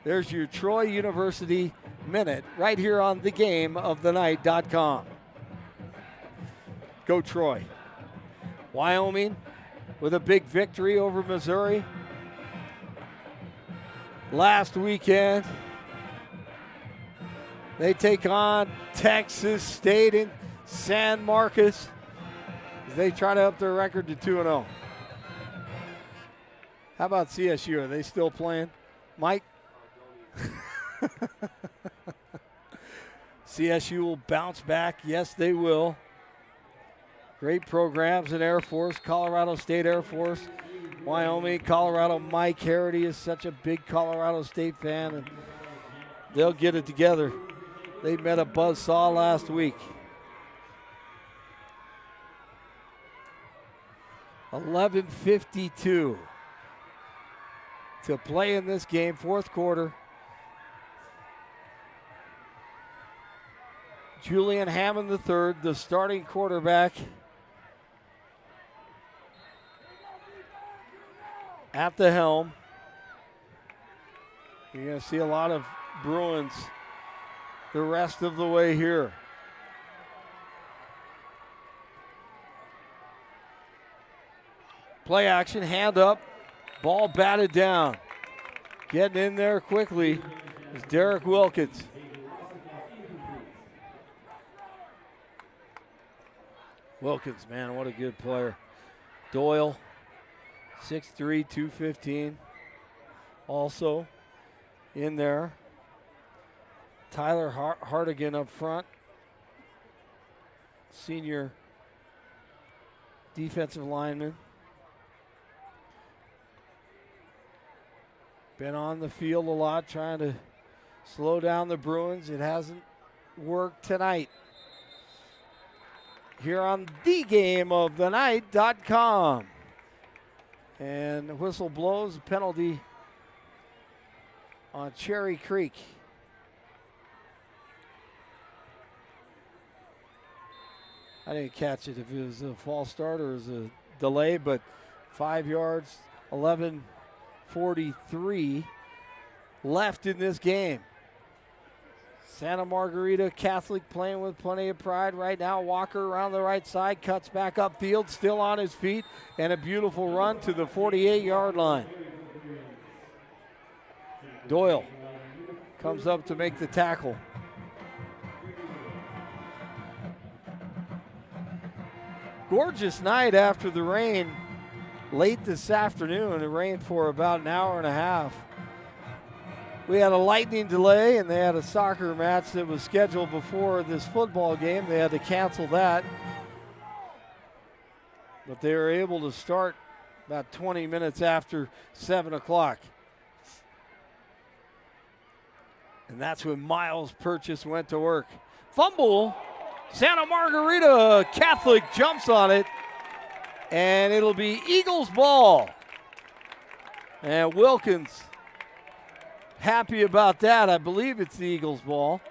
There's your Troy University Minute right here on thegameofthenight.com. Go Troy. Wyoming with a big victory over Missouri last weekend. They take on Texas State in San Marcos as they try to up their record to 2-0. How about CSU? Are they still playing? Mike? CSU will bounce back. Yes, they will. Great programs in Air Force, Colorado State Air Force, Wyoming, Colorado. Mike Harity is such a big Colorado State fan, and they'll get it together. They met a buzzsaw last week. 11:52 to play in this game, fourth quarter. Julian Hammond III, the starting quarterback, at the helm. You're going to see a lot of Bruins the rest of the way here. Play action, hand up, ball batted down. Getting in there quickly is Derek Wilkins. Wilkins, man, what a good player. Doyle, 6'3", 215. Also in there. Tyler Hartigan up front. Senior defensive lineman. Been on the field a lot trying to slow down the Bruins. It hasn't worked tonight. Here on thegameofthenight.com. And the whistle blows, a penalty on Cherry Creek. I didn't catch it if it was a false start or it was a delay, but 5 yards, 11:43 left in this game. Santa Margarita Catholic playing with plenty of pride right now. Walker around the right side, cuts back upfield, still on his feet, and a beautiful run to the 48-yard line. Doyle comes up to make the tackle. Gorgeous night after the rain late this afternoon. It rained for about an hour and a half. We had a lightning delay, and they had a soccer match that was scheduled before this football game. They had to cancel that. But they were able to start about 20 minutes after 7 o'clock. And that's when Miles Purchase went to work. Fumble. Santa Margarita Catholic jumps on it. And it'll be Eagles ball. And Wilkins happy about that. I believe it's the Eagles ball.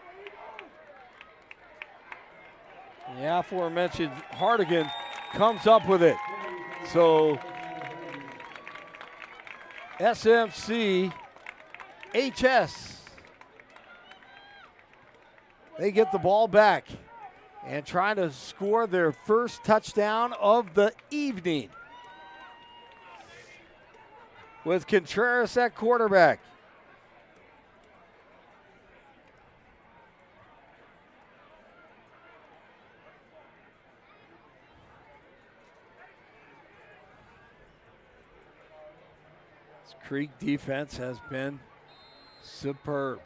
The aforementioned Hardigan comes up with it. So SMC HS, they get the ball back and trying to score their first touchdown of the evening with Contreras at quarterback. This Creek defense has been superb.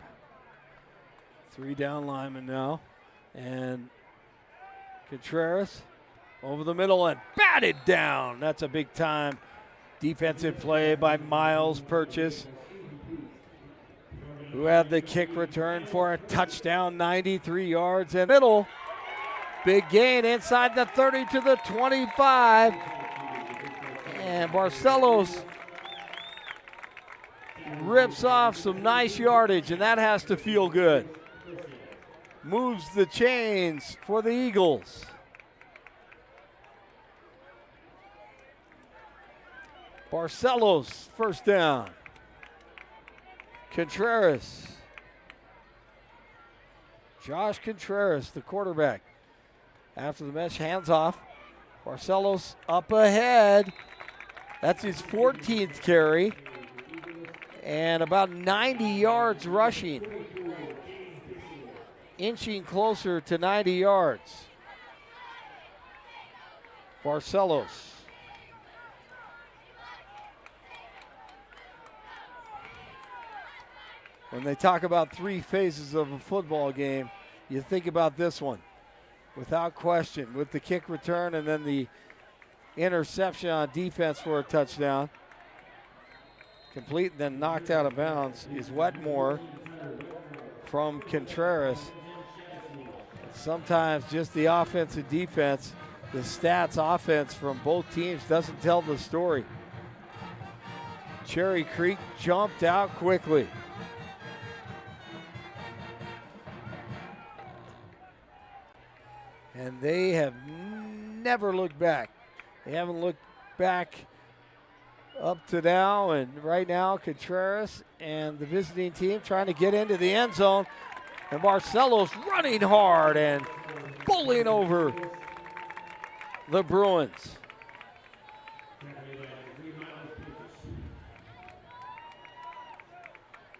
3 down linemen now, and Contreras over the middle and batted down. That's a big time defensive play by Miles Purchase, who had the kick return for a touchdown, 93 yards in middle. Big gain inside the 30 to the 25. And Barcelos rips off some nice yardage, and that has to feel good. Moves the chains for the Eagles. Barcelos, first down. Contreras. Josh Contreras, the quarterback. After the mesh, hands off. Barcelos up ahead. That's his 14th carry. And about 90 yards rushing. Inching closer to 90 yards. Barcelos. When they talk about 3 phases of a football game, you think about this one, without question, with the kick return and then the interception on defense for a touchdown. Complete and then knocked out of bounds is Wetmore from Contreras. Sometimes just the offense and defense, the stats offense from both teams doesn't tell the story. Cherry Creek jumped out quickly. And they have never looked back. They haven't looked back up to now, and right now Contreras and the visiting team trying to get into the end zone. And Barcelos running hard and bowling over the Bruins.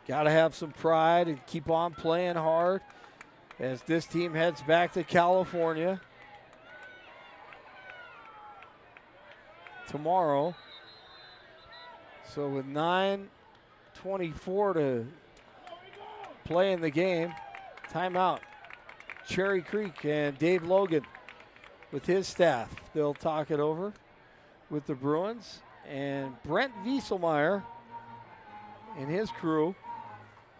Got to have some pride and keep on playing hard as this team heads back to California tomorrow. So with 9:24 to play in the game, timeout. Cherry Creek and Dave Logan with his staff. They'll talk it over with the Bruins. And Brent Wieselmeyer and his crew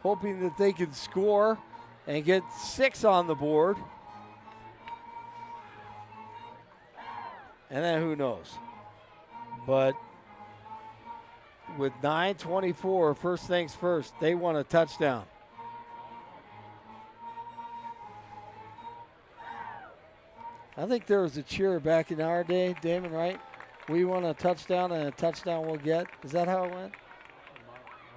hoping that they can score and get 6 on the board. And then who knows. But with 9:24, first things first, they want a touchdown. I think there was a cheer back in our day, Damon, right? We want a touchdown and a touchdown we'll get. Is that how it went? I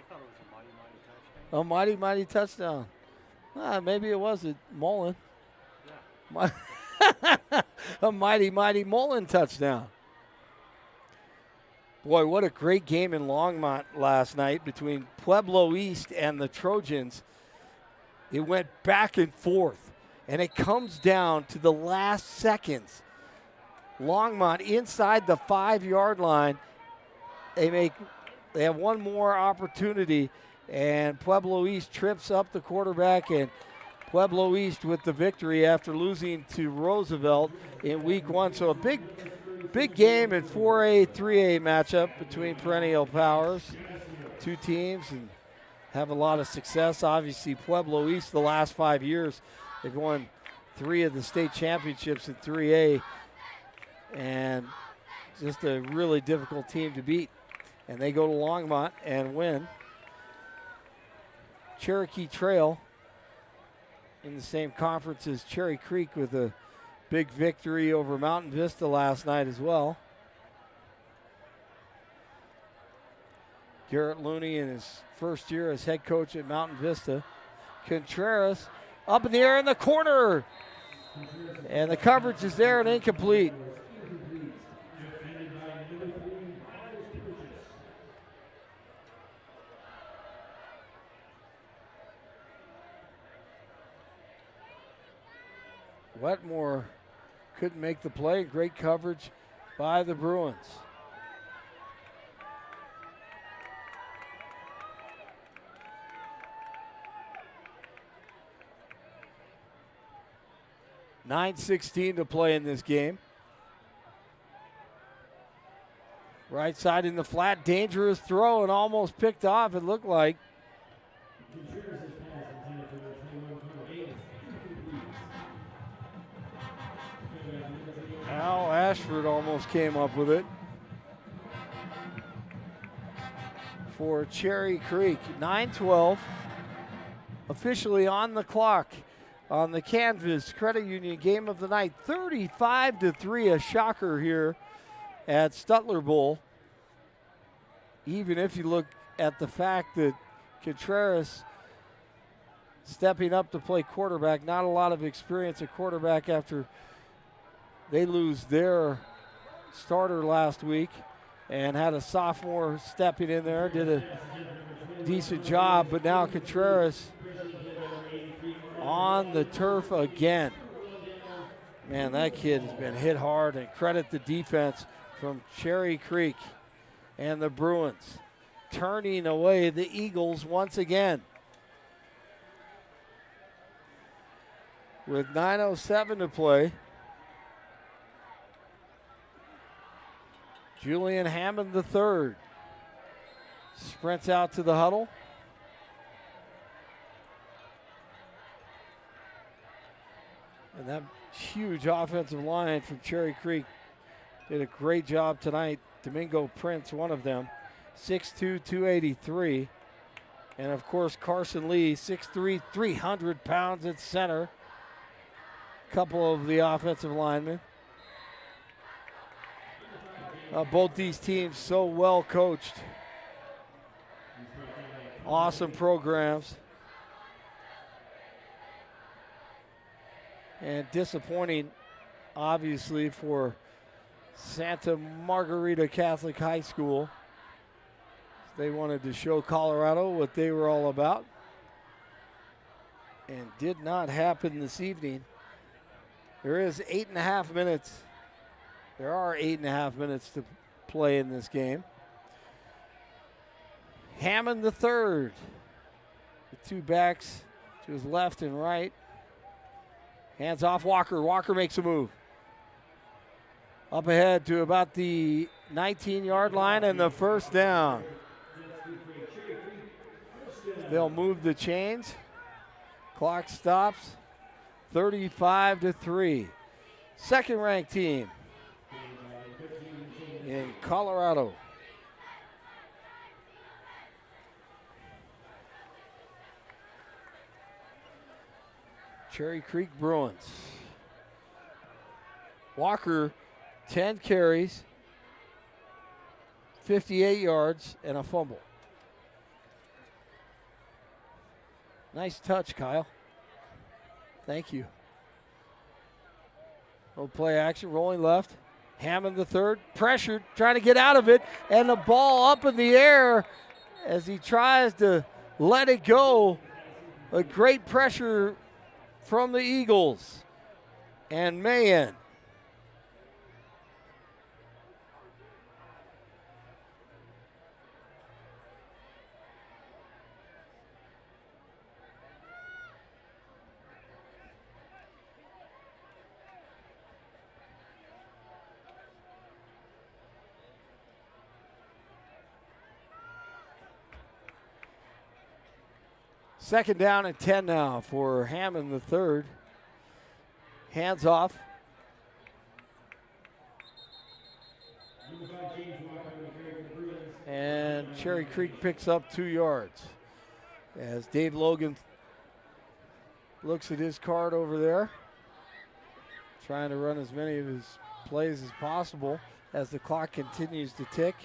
thought it was a mighty, mighty touchdown. A mighty, mighty touchdown. Maybe it was a Mullen. Yeah. A mighty, mighty Mullen touchdown. Boy, what a great game in Longmont last night between Pueblo East and the Trojans. It went back and forth, and it comes down to the last seconds. Longmont inside the 5-yard line. They have one more opportunity, and Pueblo East trips up the quarterback, and Pueblo East with the victory after losing to Roosevelt in week 1. So a big Big game in 4A, 3A matchup between perennial powers. Two teams and have a lot of success. Obviously, Pueblo East the last 5 years, they've won 3 of the state championships in 3A, and just a really difficult team to beat. And they go to Longmont and win. Cherokee Trail in the same conference as Cherry Creek with a big victory over Mountain Vista last night as well. Garrett Looney in his first year as head coach at Mountain Vista. Contreras up in the air in the corner. And the coverage is there and incomplete. Wetmore couldn't make the play. Great coverage by the Bruins. .9:16 to play in this game. Right side in the flat, dangerous throw and almost picked off, it looked like. Al Ashford almost came up with it for Cherry Creek. 9:12 officially on the clock on the Canvas Credit Union game of the night. 35-3, a shocker here at Stutler Bowl. Even if you look at the fact that Contreras stepping up to play quarterback, not a lot of experience at quarterback after they lose their starter last week, and had a sophomore stepping in there, did a decent job, but now Contreras on the turf again. Man, that kid has been hit hard, and credit the defense from Cherry Creek and the Bruins turning away the Eagles once again. With 9:07 to play, Julian Hammond III sprints out to the huddle. And that huge offensive line from Cherry Creek did a great job tonight. Domingo Prince, one of them, 6'2", 283. And of course, Carson Lee, 6'3", 300 pounds at center. Couple of the offensive linemen. Both these teams so well coached. Awesome programs. And disappointing, obviously, for Santa Margarita Catholic High School. They wanted to show Colorado what they were all about. And did not happen this evening. There is 8.5 minutes. There are 8.5 minutes to play in this game. Hammond the third. The two backs to his left and right. Hands off Walker. Walker makes a move. Up ahead to about the 19-yard line and the first down. They'll move the chains. Clock stops. 35-3. Second-ranked team in Colorado. Cherry Creek Bruins. Walker, 10 carries, 58 yards, and a fumble. Nice touch, Kyle. Thank you. Little play action, rolling left. Hammond the third, pressured, trying to get out of it, and the ball up in the air as he tries to let it go. A great pressure from the Eagles. And Mayan. Second down and 10 now for Hammond the third. Hands off. And Cherry Creek picks up 2 yards. As Dave Logan looks at his card over there, trying to run as many of his plays as possible as the clock continues to tick.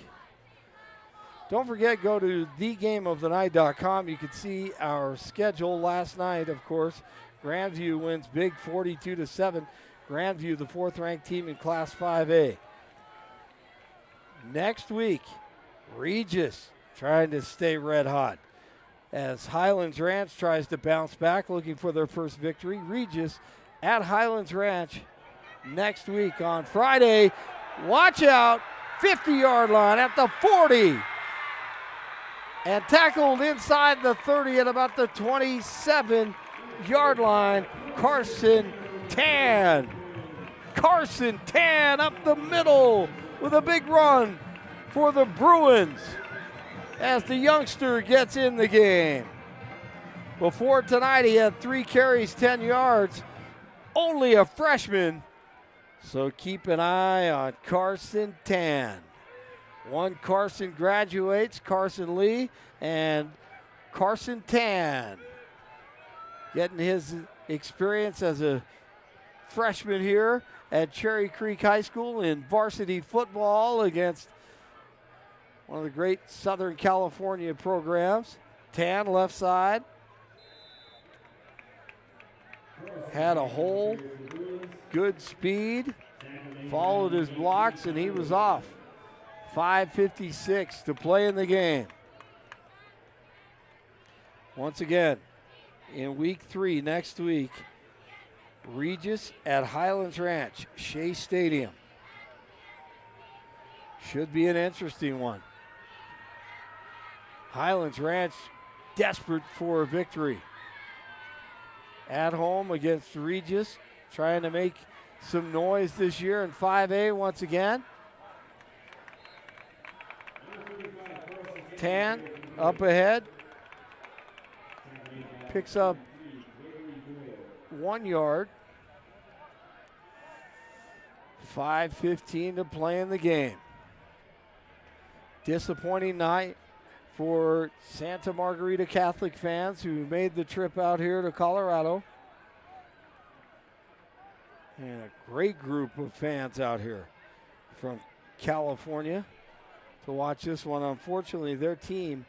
Don't forget, go to thegameofthenight.com. You can see our schedule. Last night, of course, Grandview wins big 42-7. Grandview, the 4th-ranked team in Class 5A. Next week, Regis trying to stay red hot as Highlands Ranch tries to bounce back, looking for their first victory. Regis at Highlands Ranch next week on Friday. Watch out, 50-yard line at the 40. And tackled inside the 30 at about the 27-yard line, Carson Tan. Carson Tan up the middle with a big run for the Bruins as the youngster gets in the game. Before tonight, he had 3 carries, 10 yards, only a freshman. So keep an eye on Carson Tan. One Carson graduates, Carson Lee, and Carson Tan getting his experience as a freshman here at Cherry Creek High School in varsity football against one of the great Southern California programs. Tan left side. Had a hole, good speed, followed his blocks, and he was off. 5:56 to play in the game. Once again, in week 3 next week, Regis at Highlands Ranch, Shea Stadium. Should be an interesting one. Highlands Ranch desperate for a victory. At home against Regis, trying to make some noise this year in 5A once again. Tan up ahead. Picks up 1 yard. 5:15 to play in the game. Disappointing night for Santa Margarita Catholic fans who made the trip out here to Colorado. And a great group of fans out here from California to watch this one. Unfortunately, their team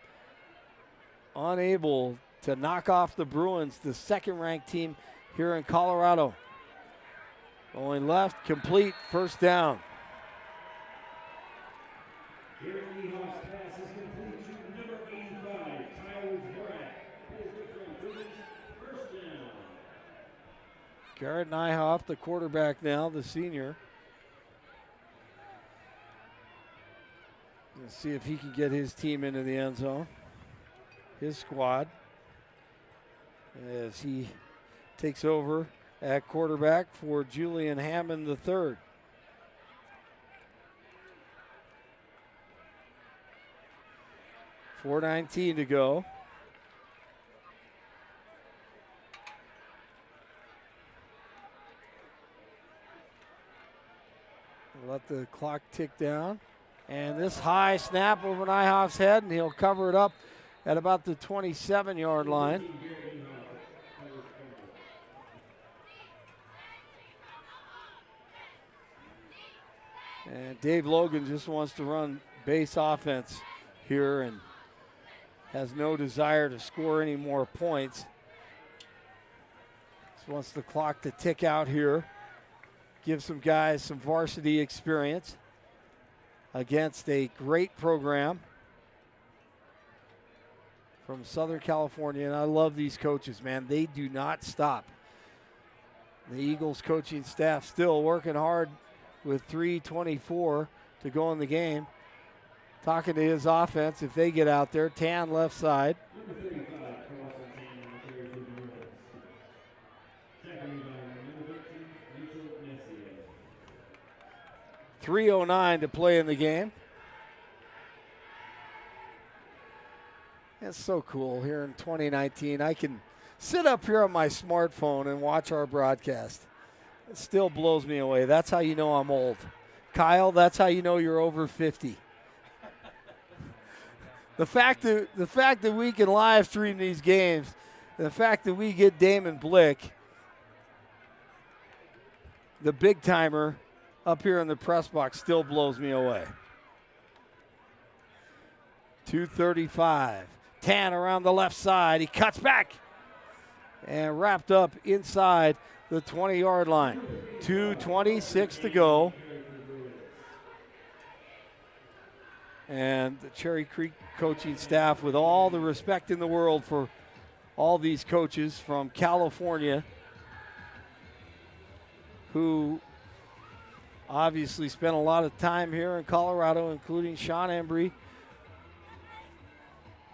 unable to knock off the Bruins, the 2nd-ranked team here in Colorado. Only left, complete, first down. Here in Lehoff's pass is complete to number 85, Tyler Brack. That is good for Bruins. First down. Garrett Nyhoff, the quarterback now, the senior. Let's see if he can get his team into the end zone. His squad. As he takes over at quarterback for Julian Hammond III. .419 to go. Let the clock tick down. And this high snap over Nyhoff's head, and he'll cover it up at about the 27-yard line. And Dave Logan just wants to run base offense here and has no desire to score any more points. Just wants the clock to tick out here. Give some guys some varsity experience against a great program from Southern California. And I love these coaches, man. They do not stop. The Eagles coaching staff still working hard with 3:24 to go in the game. Talking to his offense if they get out there. Tan left side. 3:09 to play in the game. It's so cool here in 2019. I can sit up here on my smartphone and watch our broadcast. It still blows me away. That's how you know I'm old. Kyle, that's how you know you're over 50. The fact that we can live stream these games, the fact that we get Damon Blick, the big timer, up here in the press box still blows me away. 2:35. Tan around the left side. He cuts back and wrapped up inside the 20-yard line. 2:26 to go. And the Cherry Creek coaching staff, with all the respect in the world for all these coaches from California, who obviously spent a lot of time here in Colorado, including Sean Embry,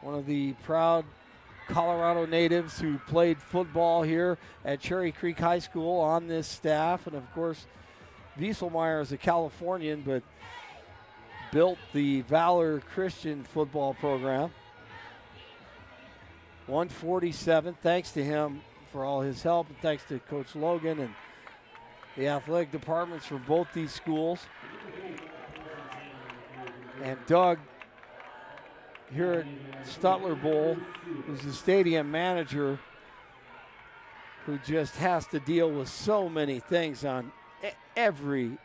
one of the proud Colorado natives who played football here at Cherry Creek High School on this staff. And of course, Wieselmeyer is a Californian, but built the Valor Christian football program. 147, thanks to him for all his help, and thanks to Coach Logan and the athletic departments for both these schools. And Doug, here at Stutler Bowl, who's the stadium manager, who just has to deal with so many things on every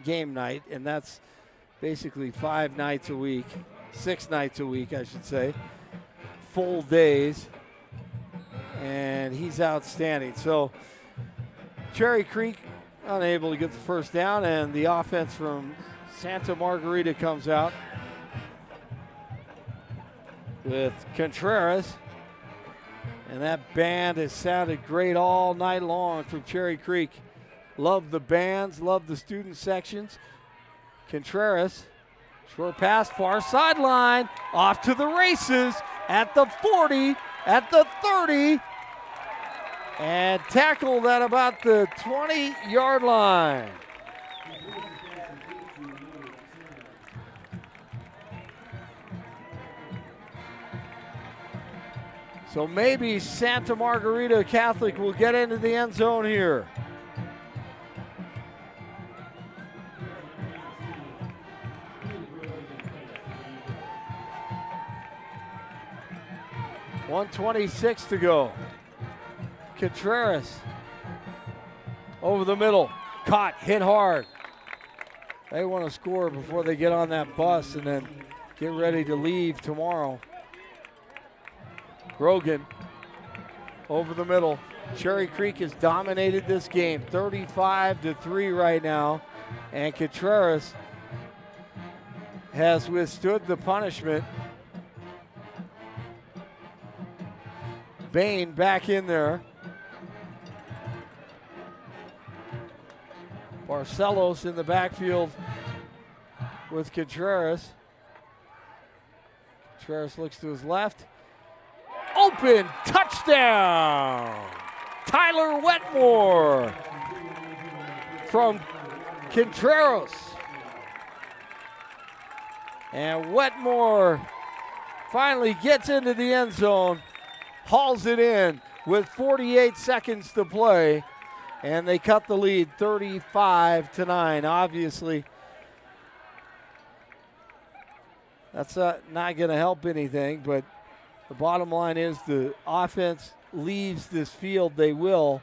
game night, and that's basically 5 nights a week, 6 nights a week, I should say, full days, and he's outstanding. So Cherry Creek unable to get the first down, and the offense from Santa Margarita comes out with Contreras, and that band has sounded great all night long from Cherry Creek. Love the bands, love the student sections. Contreras, short pass, far sideline, off to the races at the 40, at the 30, and tackled at about the 20-yard line. So maybe Santa Margarita Catholic will get into the end zone here. .126 to go. Contreras over the middle. Caught, hit hard. They want to score before they get on that bus and then get ready to leave tomorrow. Grogan over the middle. Cherry Creek has dominated this game, 35-3 right now. And Contreras has withstood the punishment. Bain back in there. Barcelos in the backfield with Contreras. Contreras looks to his left. Open, touchdown! Tyler Wetmore from Contreras. And Wetmore finally gets into the end zone, hauls it in with 48 seconds to play, and they cut the lead 35-9. Obviously, that's not going to help anything, but the bottom line is the offense leaves this field, they will,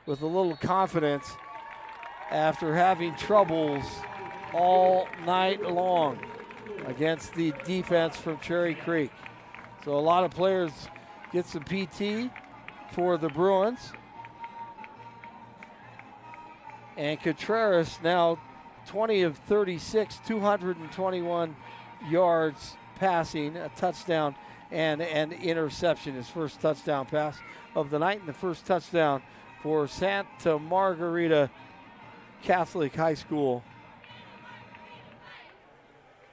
with a little confidence after having troubles all night long against the defense from Cherry Creek. So a lot of players get some PT for the Bruins. And Contreras now 20 of 36, 221 yards passing, a touchdown and an interception. His first touchdown pass of the night, and the first touchdown for Santa Margarita Catholic High School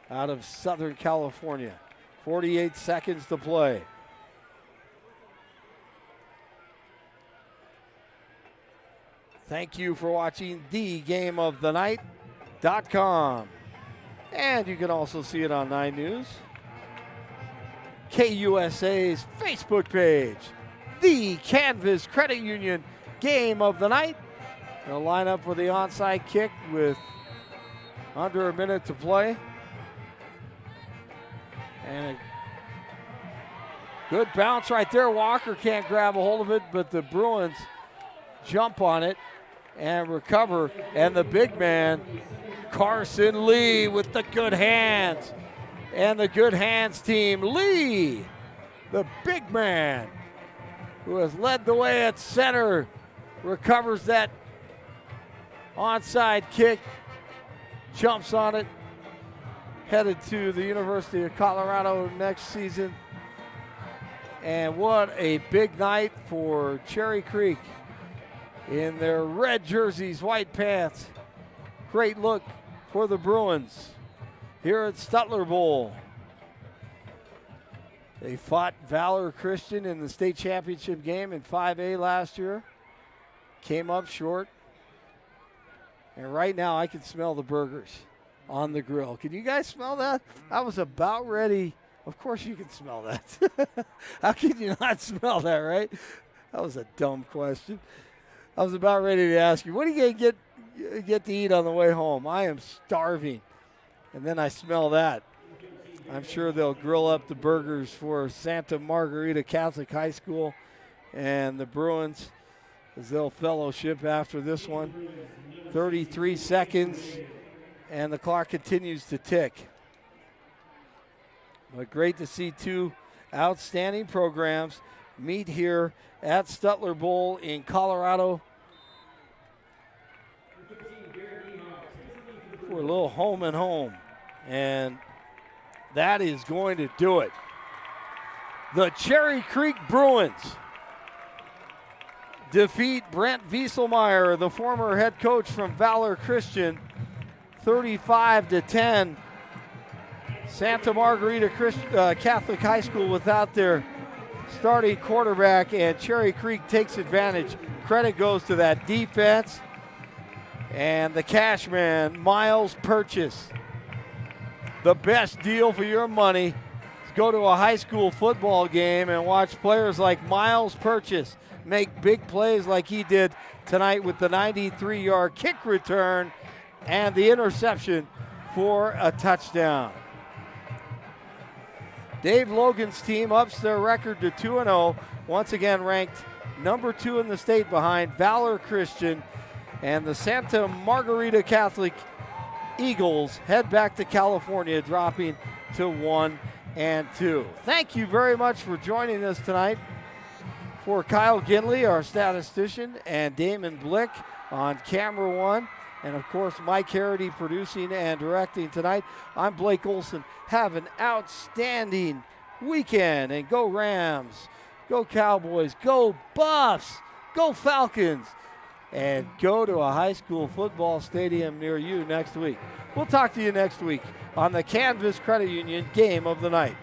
out of Southern California. 48 seconds to play. Thank you for watching thegameofthenight.com. And you can also see it on 9 News. KUSA's Facebook page. The Canvas Credit Union game of the night. They'll line up for the onside kick with under a minute to play. And a good bounce right there. Walker can't grab a hold of it, but the Bruins jump on it and recover. And the big man, Carson Lee, with the good hands. And the good hands team, Lee, the big man, who has led the way at center, recovers that onside kick, jumps on it, headed to the University of Colorado next season. And what a big night for Cherry Creek in their red jerseys, white pants. Great look for the Bruins here at Stutler Bowl. They fought Valor Christian in the state championship game in 5A last year. Came up short. And right now I can smell the burgers on the grill. Can you guys smell that? I was about ready. Of course you can smell that. How can you not smell that, right? That was a dumb question. I was about ready to ask you, what are you going to get to eat on the way home? I am starving. And then I smell that. I'm sure they'll grill up the burgers for Santa Margarita Catholic High School and the Bruins as they'll fellowship after this one. 33 seconds, and the clock continues to tick. But great to see two outstanding programs meet here at Stutler Bowl in Colorado for a little home and home. And that is going to do it. The Cherry Creek Bruins defeat Brent Wieselmeyer, the former head coach from Valor Christian, 35-10. Santa Margarita Catholic High School without their starting quarterback, and Cherry Creek takes advantage. Credit goes to that defense and the cash man, Miles Purchase. The best deal for your money is go to a high school football game and watch players like Miles Purchase make big plays like he did tonight with the 93-yard kick return and the interception for a touchdown. Dave Logan's team ups their record to 2-0, once again ranked number 2 in the state behind Valor Christian, and the Santa Margarita Catholic Eagles head back to California, dropping to 1-2. Thank you very much for joining us tonight. For Kyle Ginley, our statistician, and Damon Blick on camera one, and of course Mike Harity producing and directing tonight, I'm Blake Olson. Have an outstanding weekend, and go Rams, go Cowboys, go Buffs, go Falcons, and go to a high school football stadium near you next week. We'll talk to you next week on the Canvas Credit Union Game of the Night.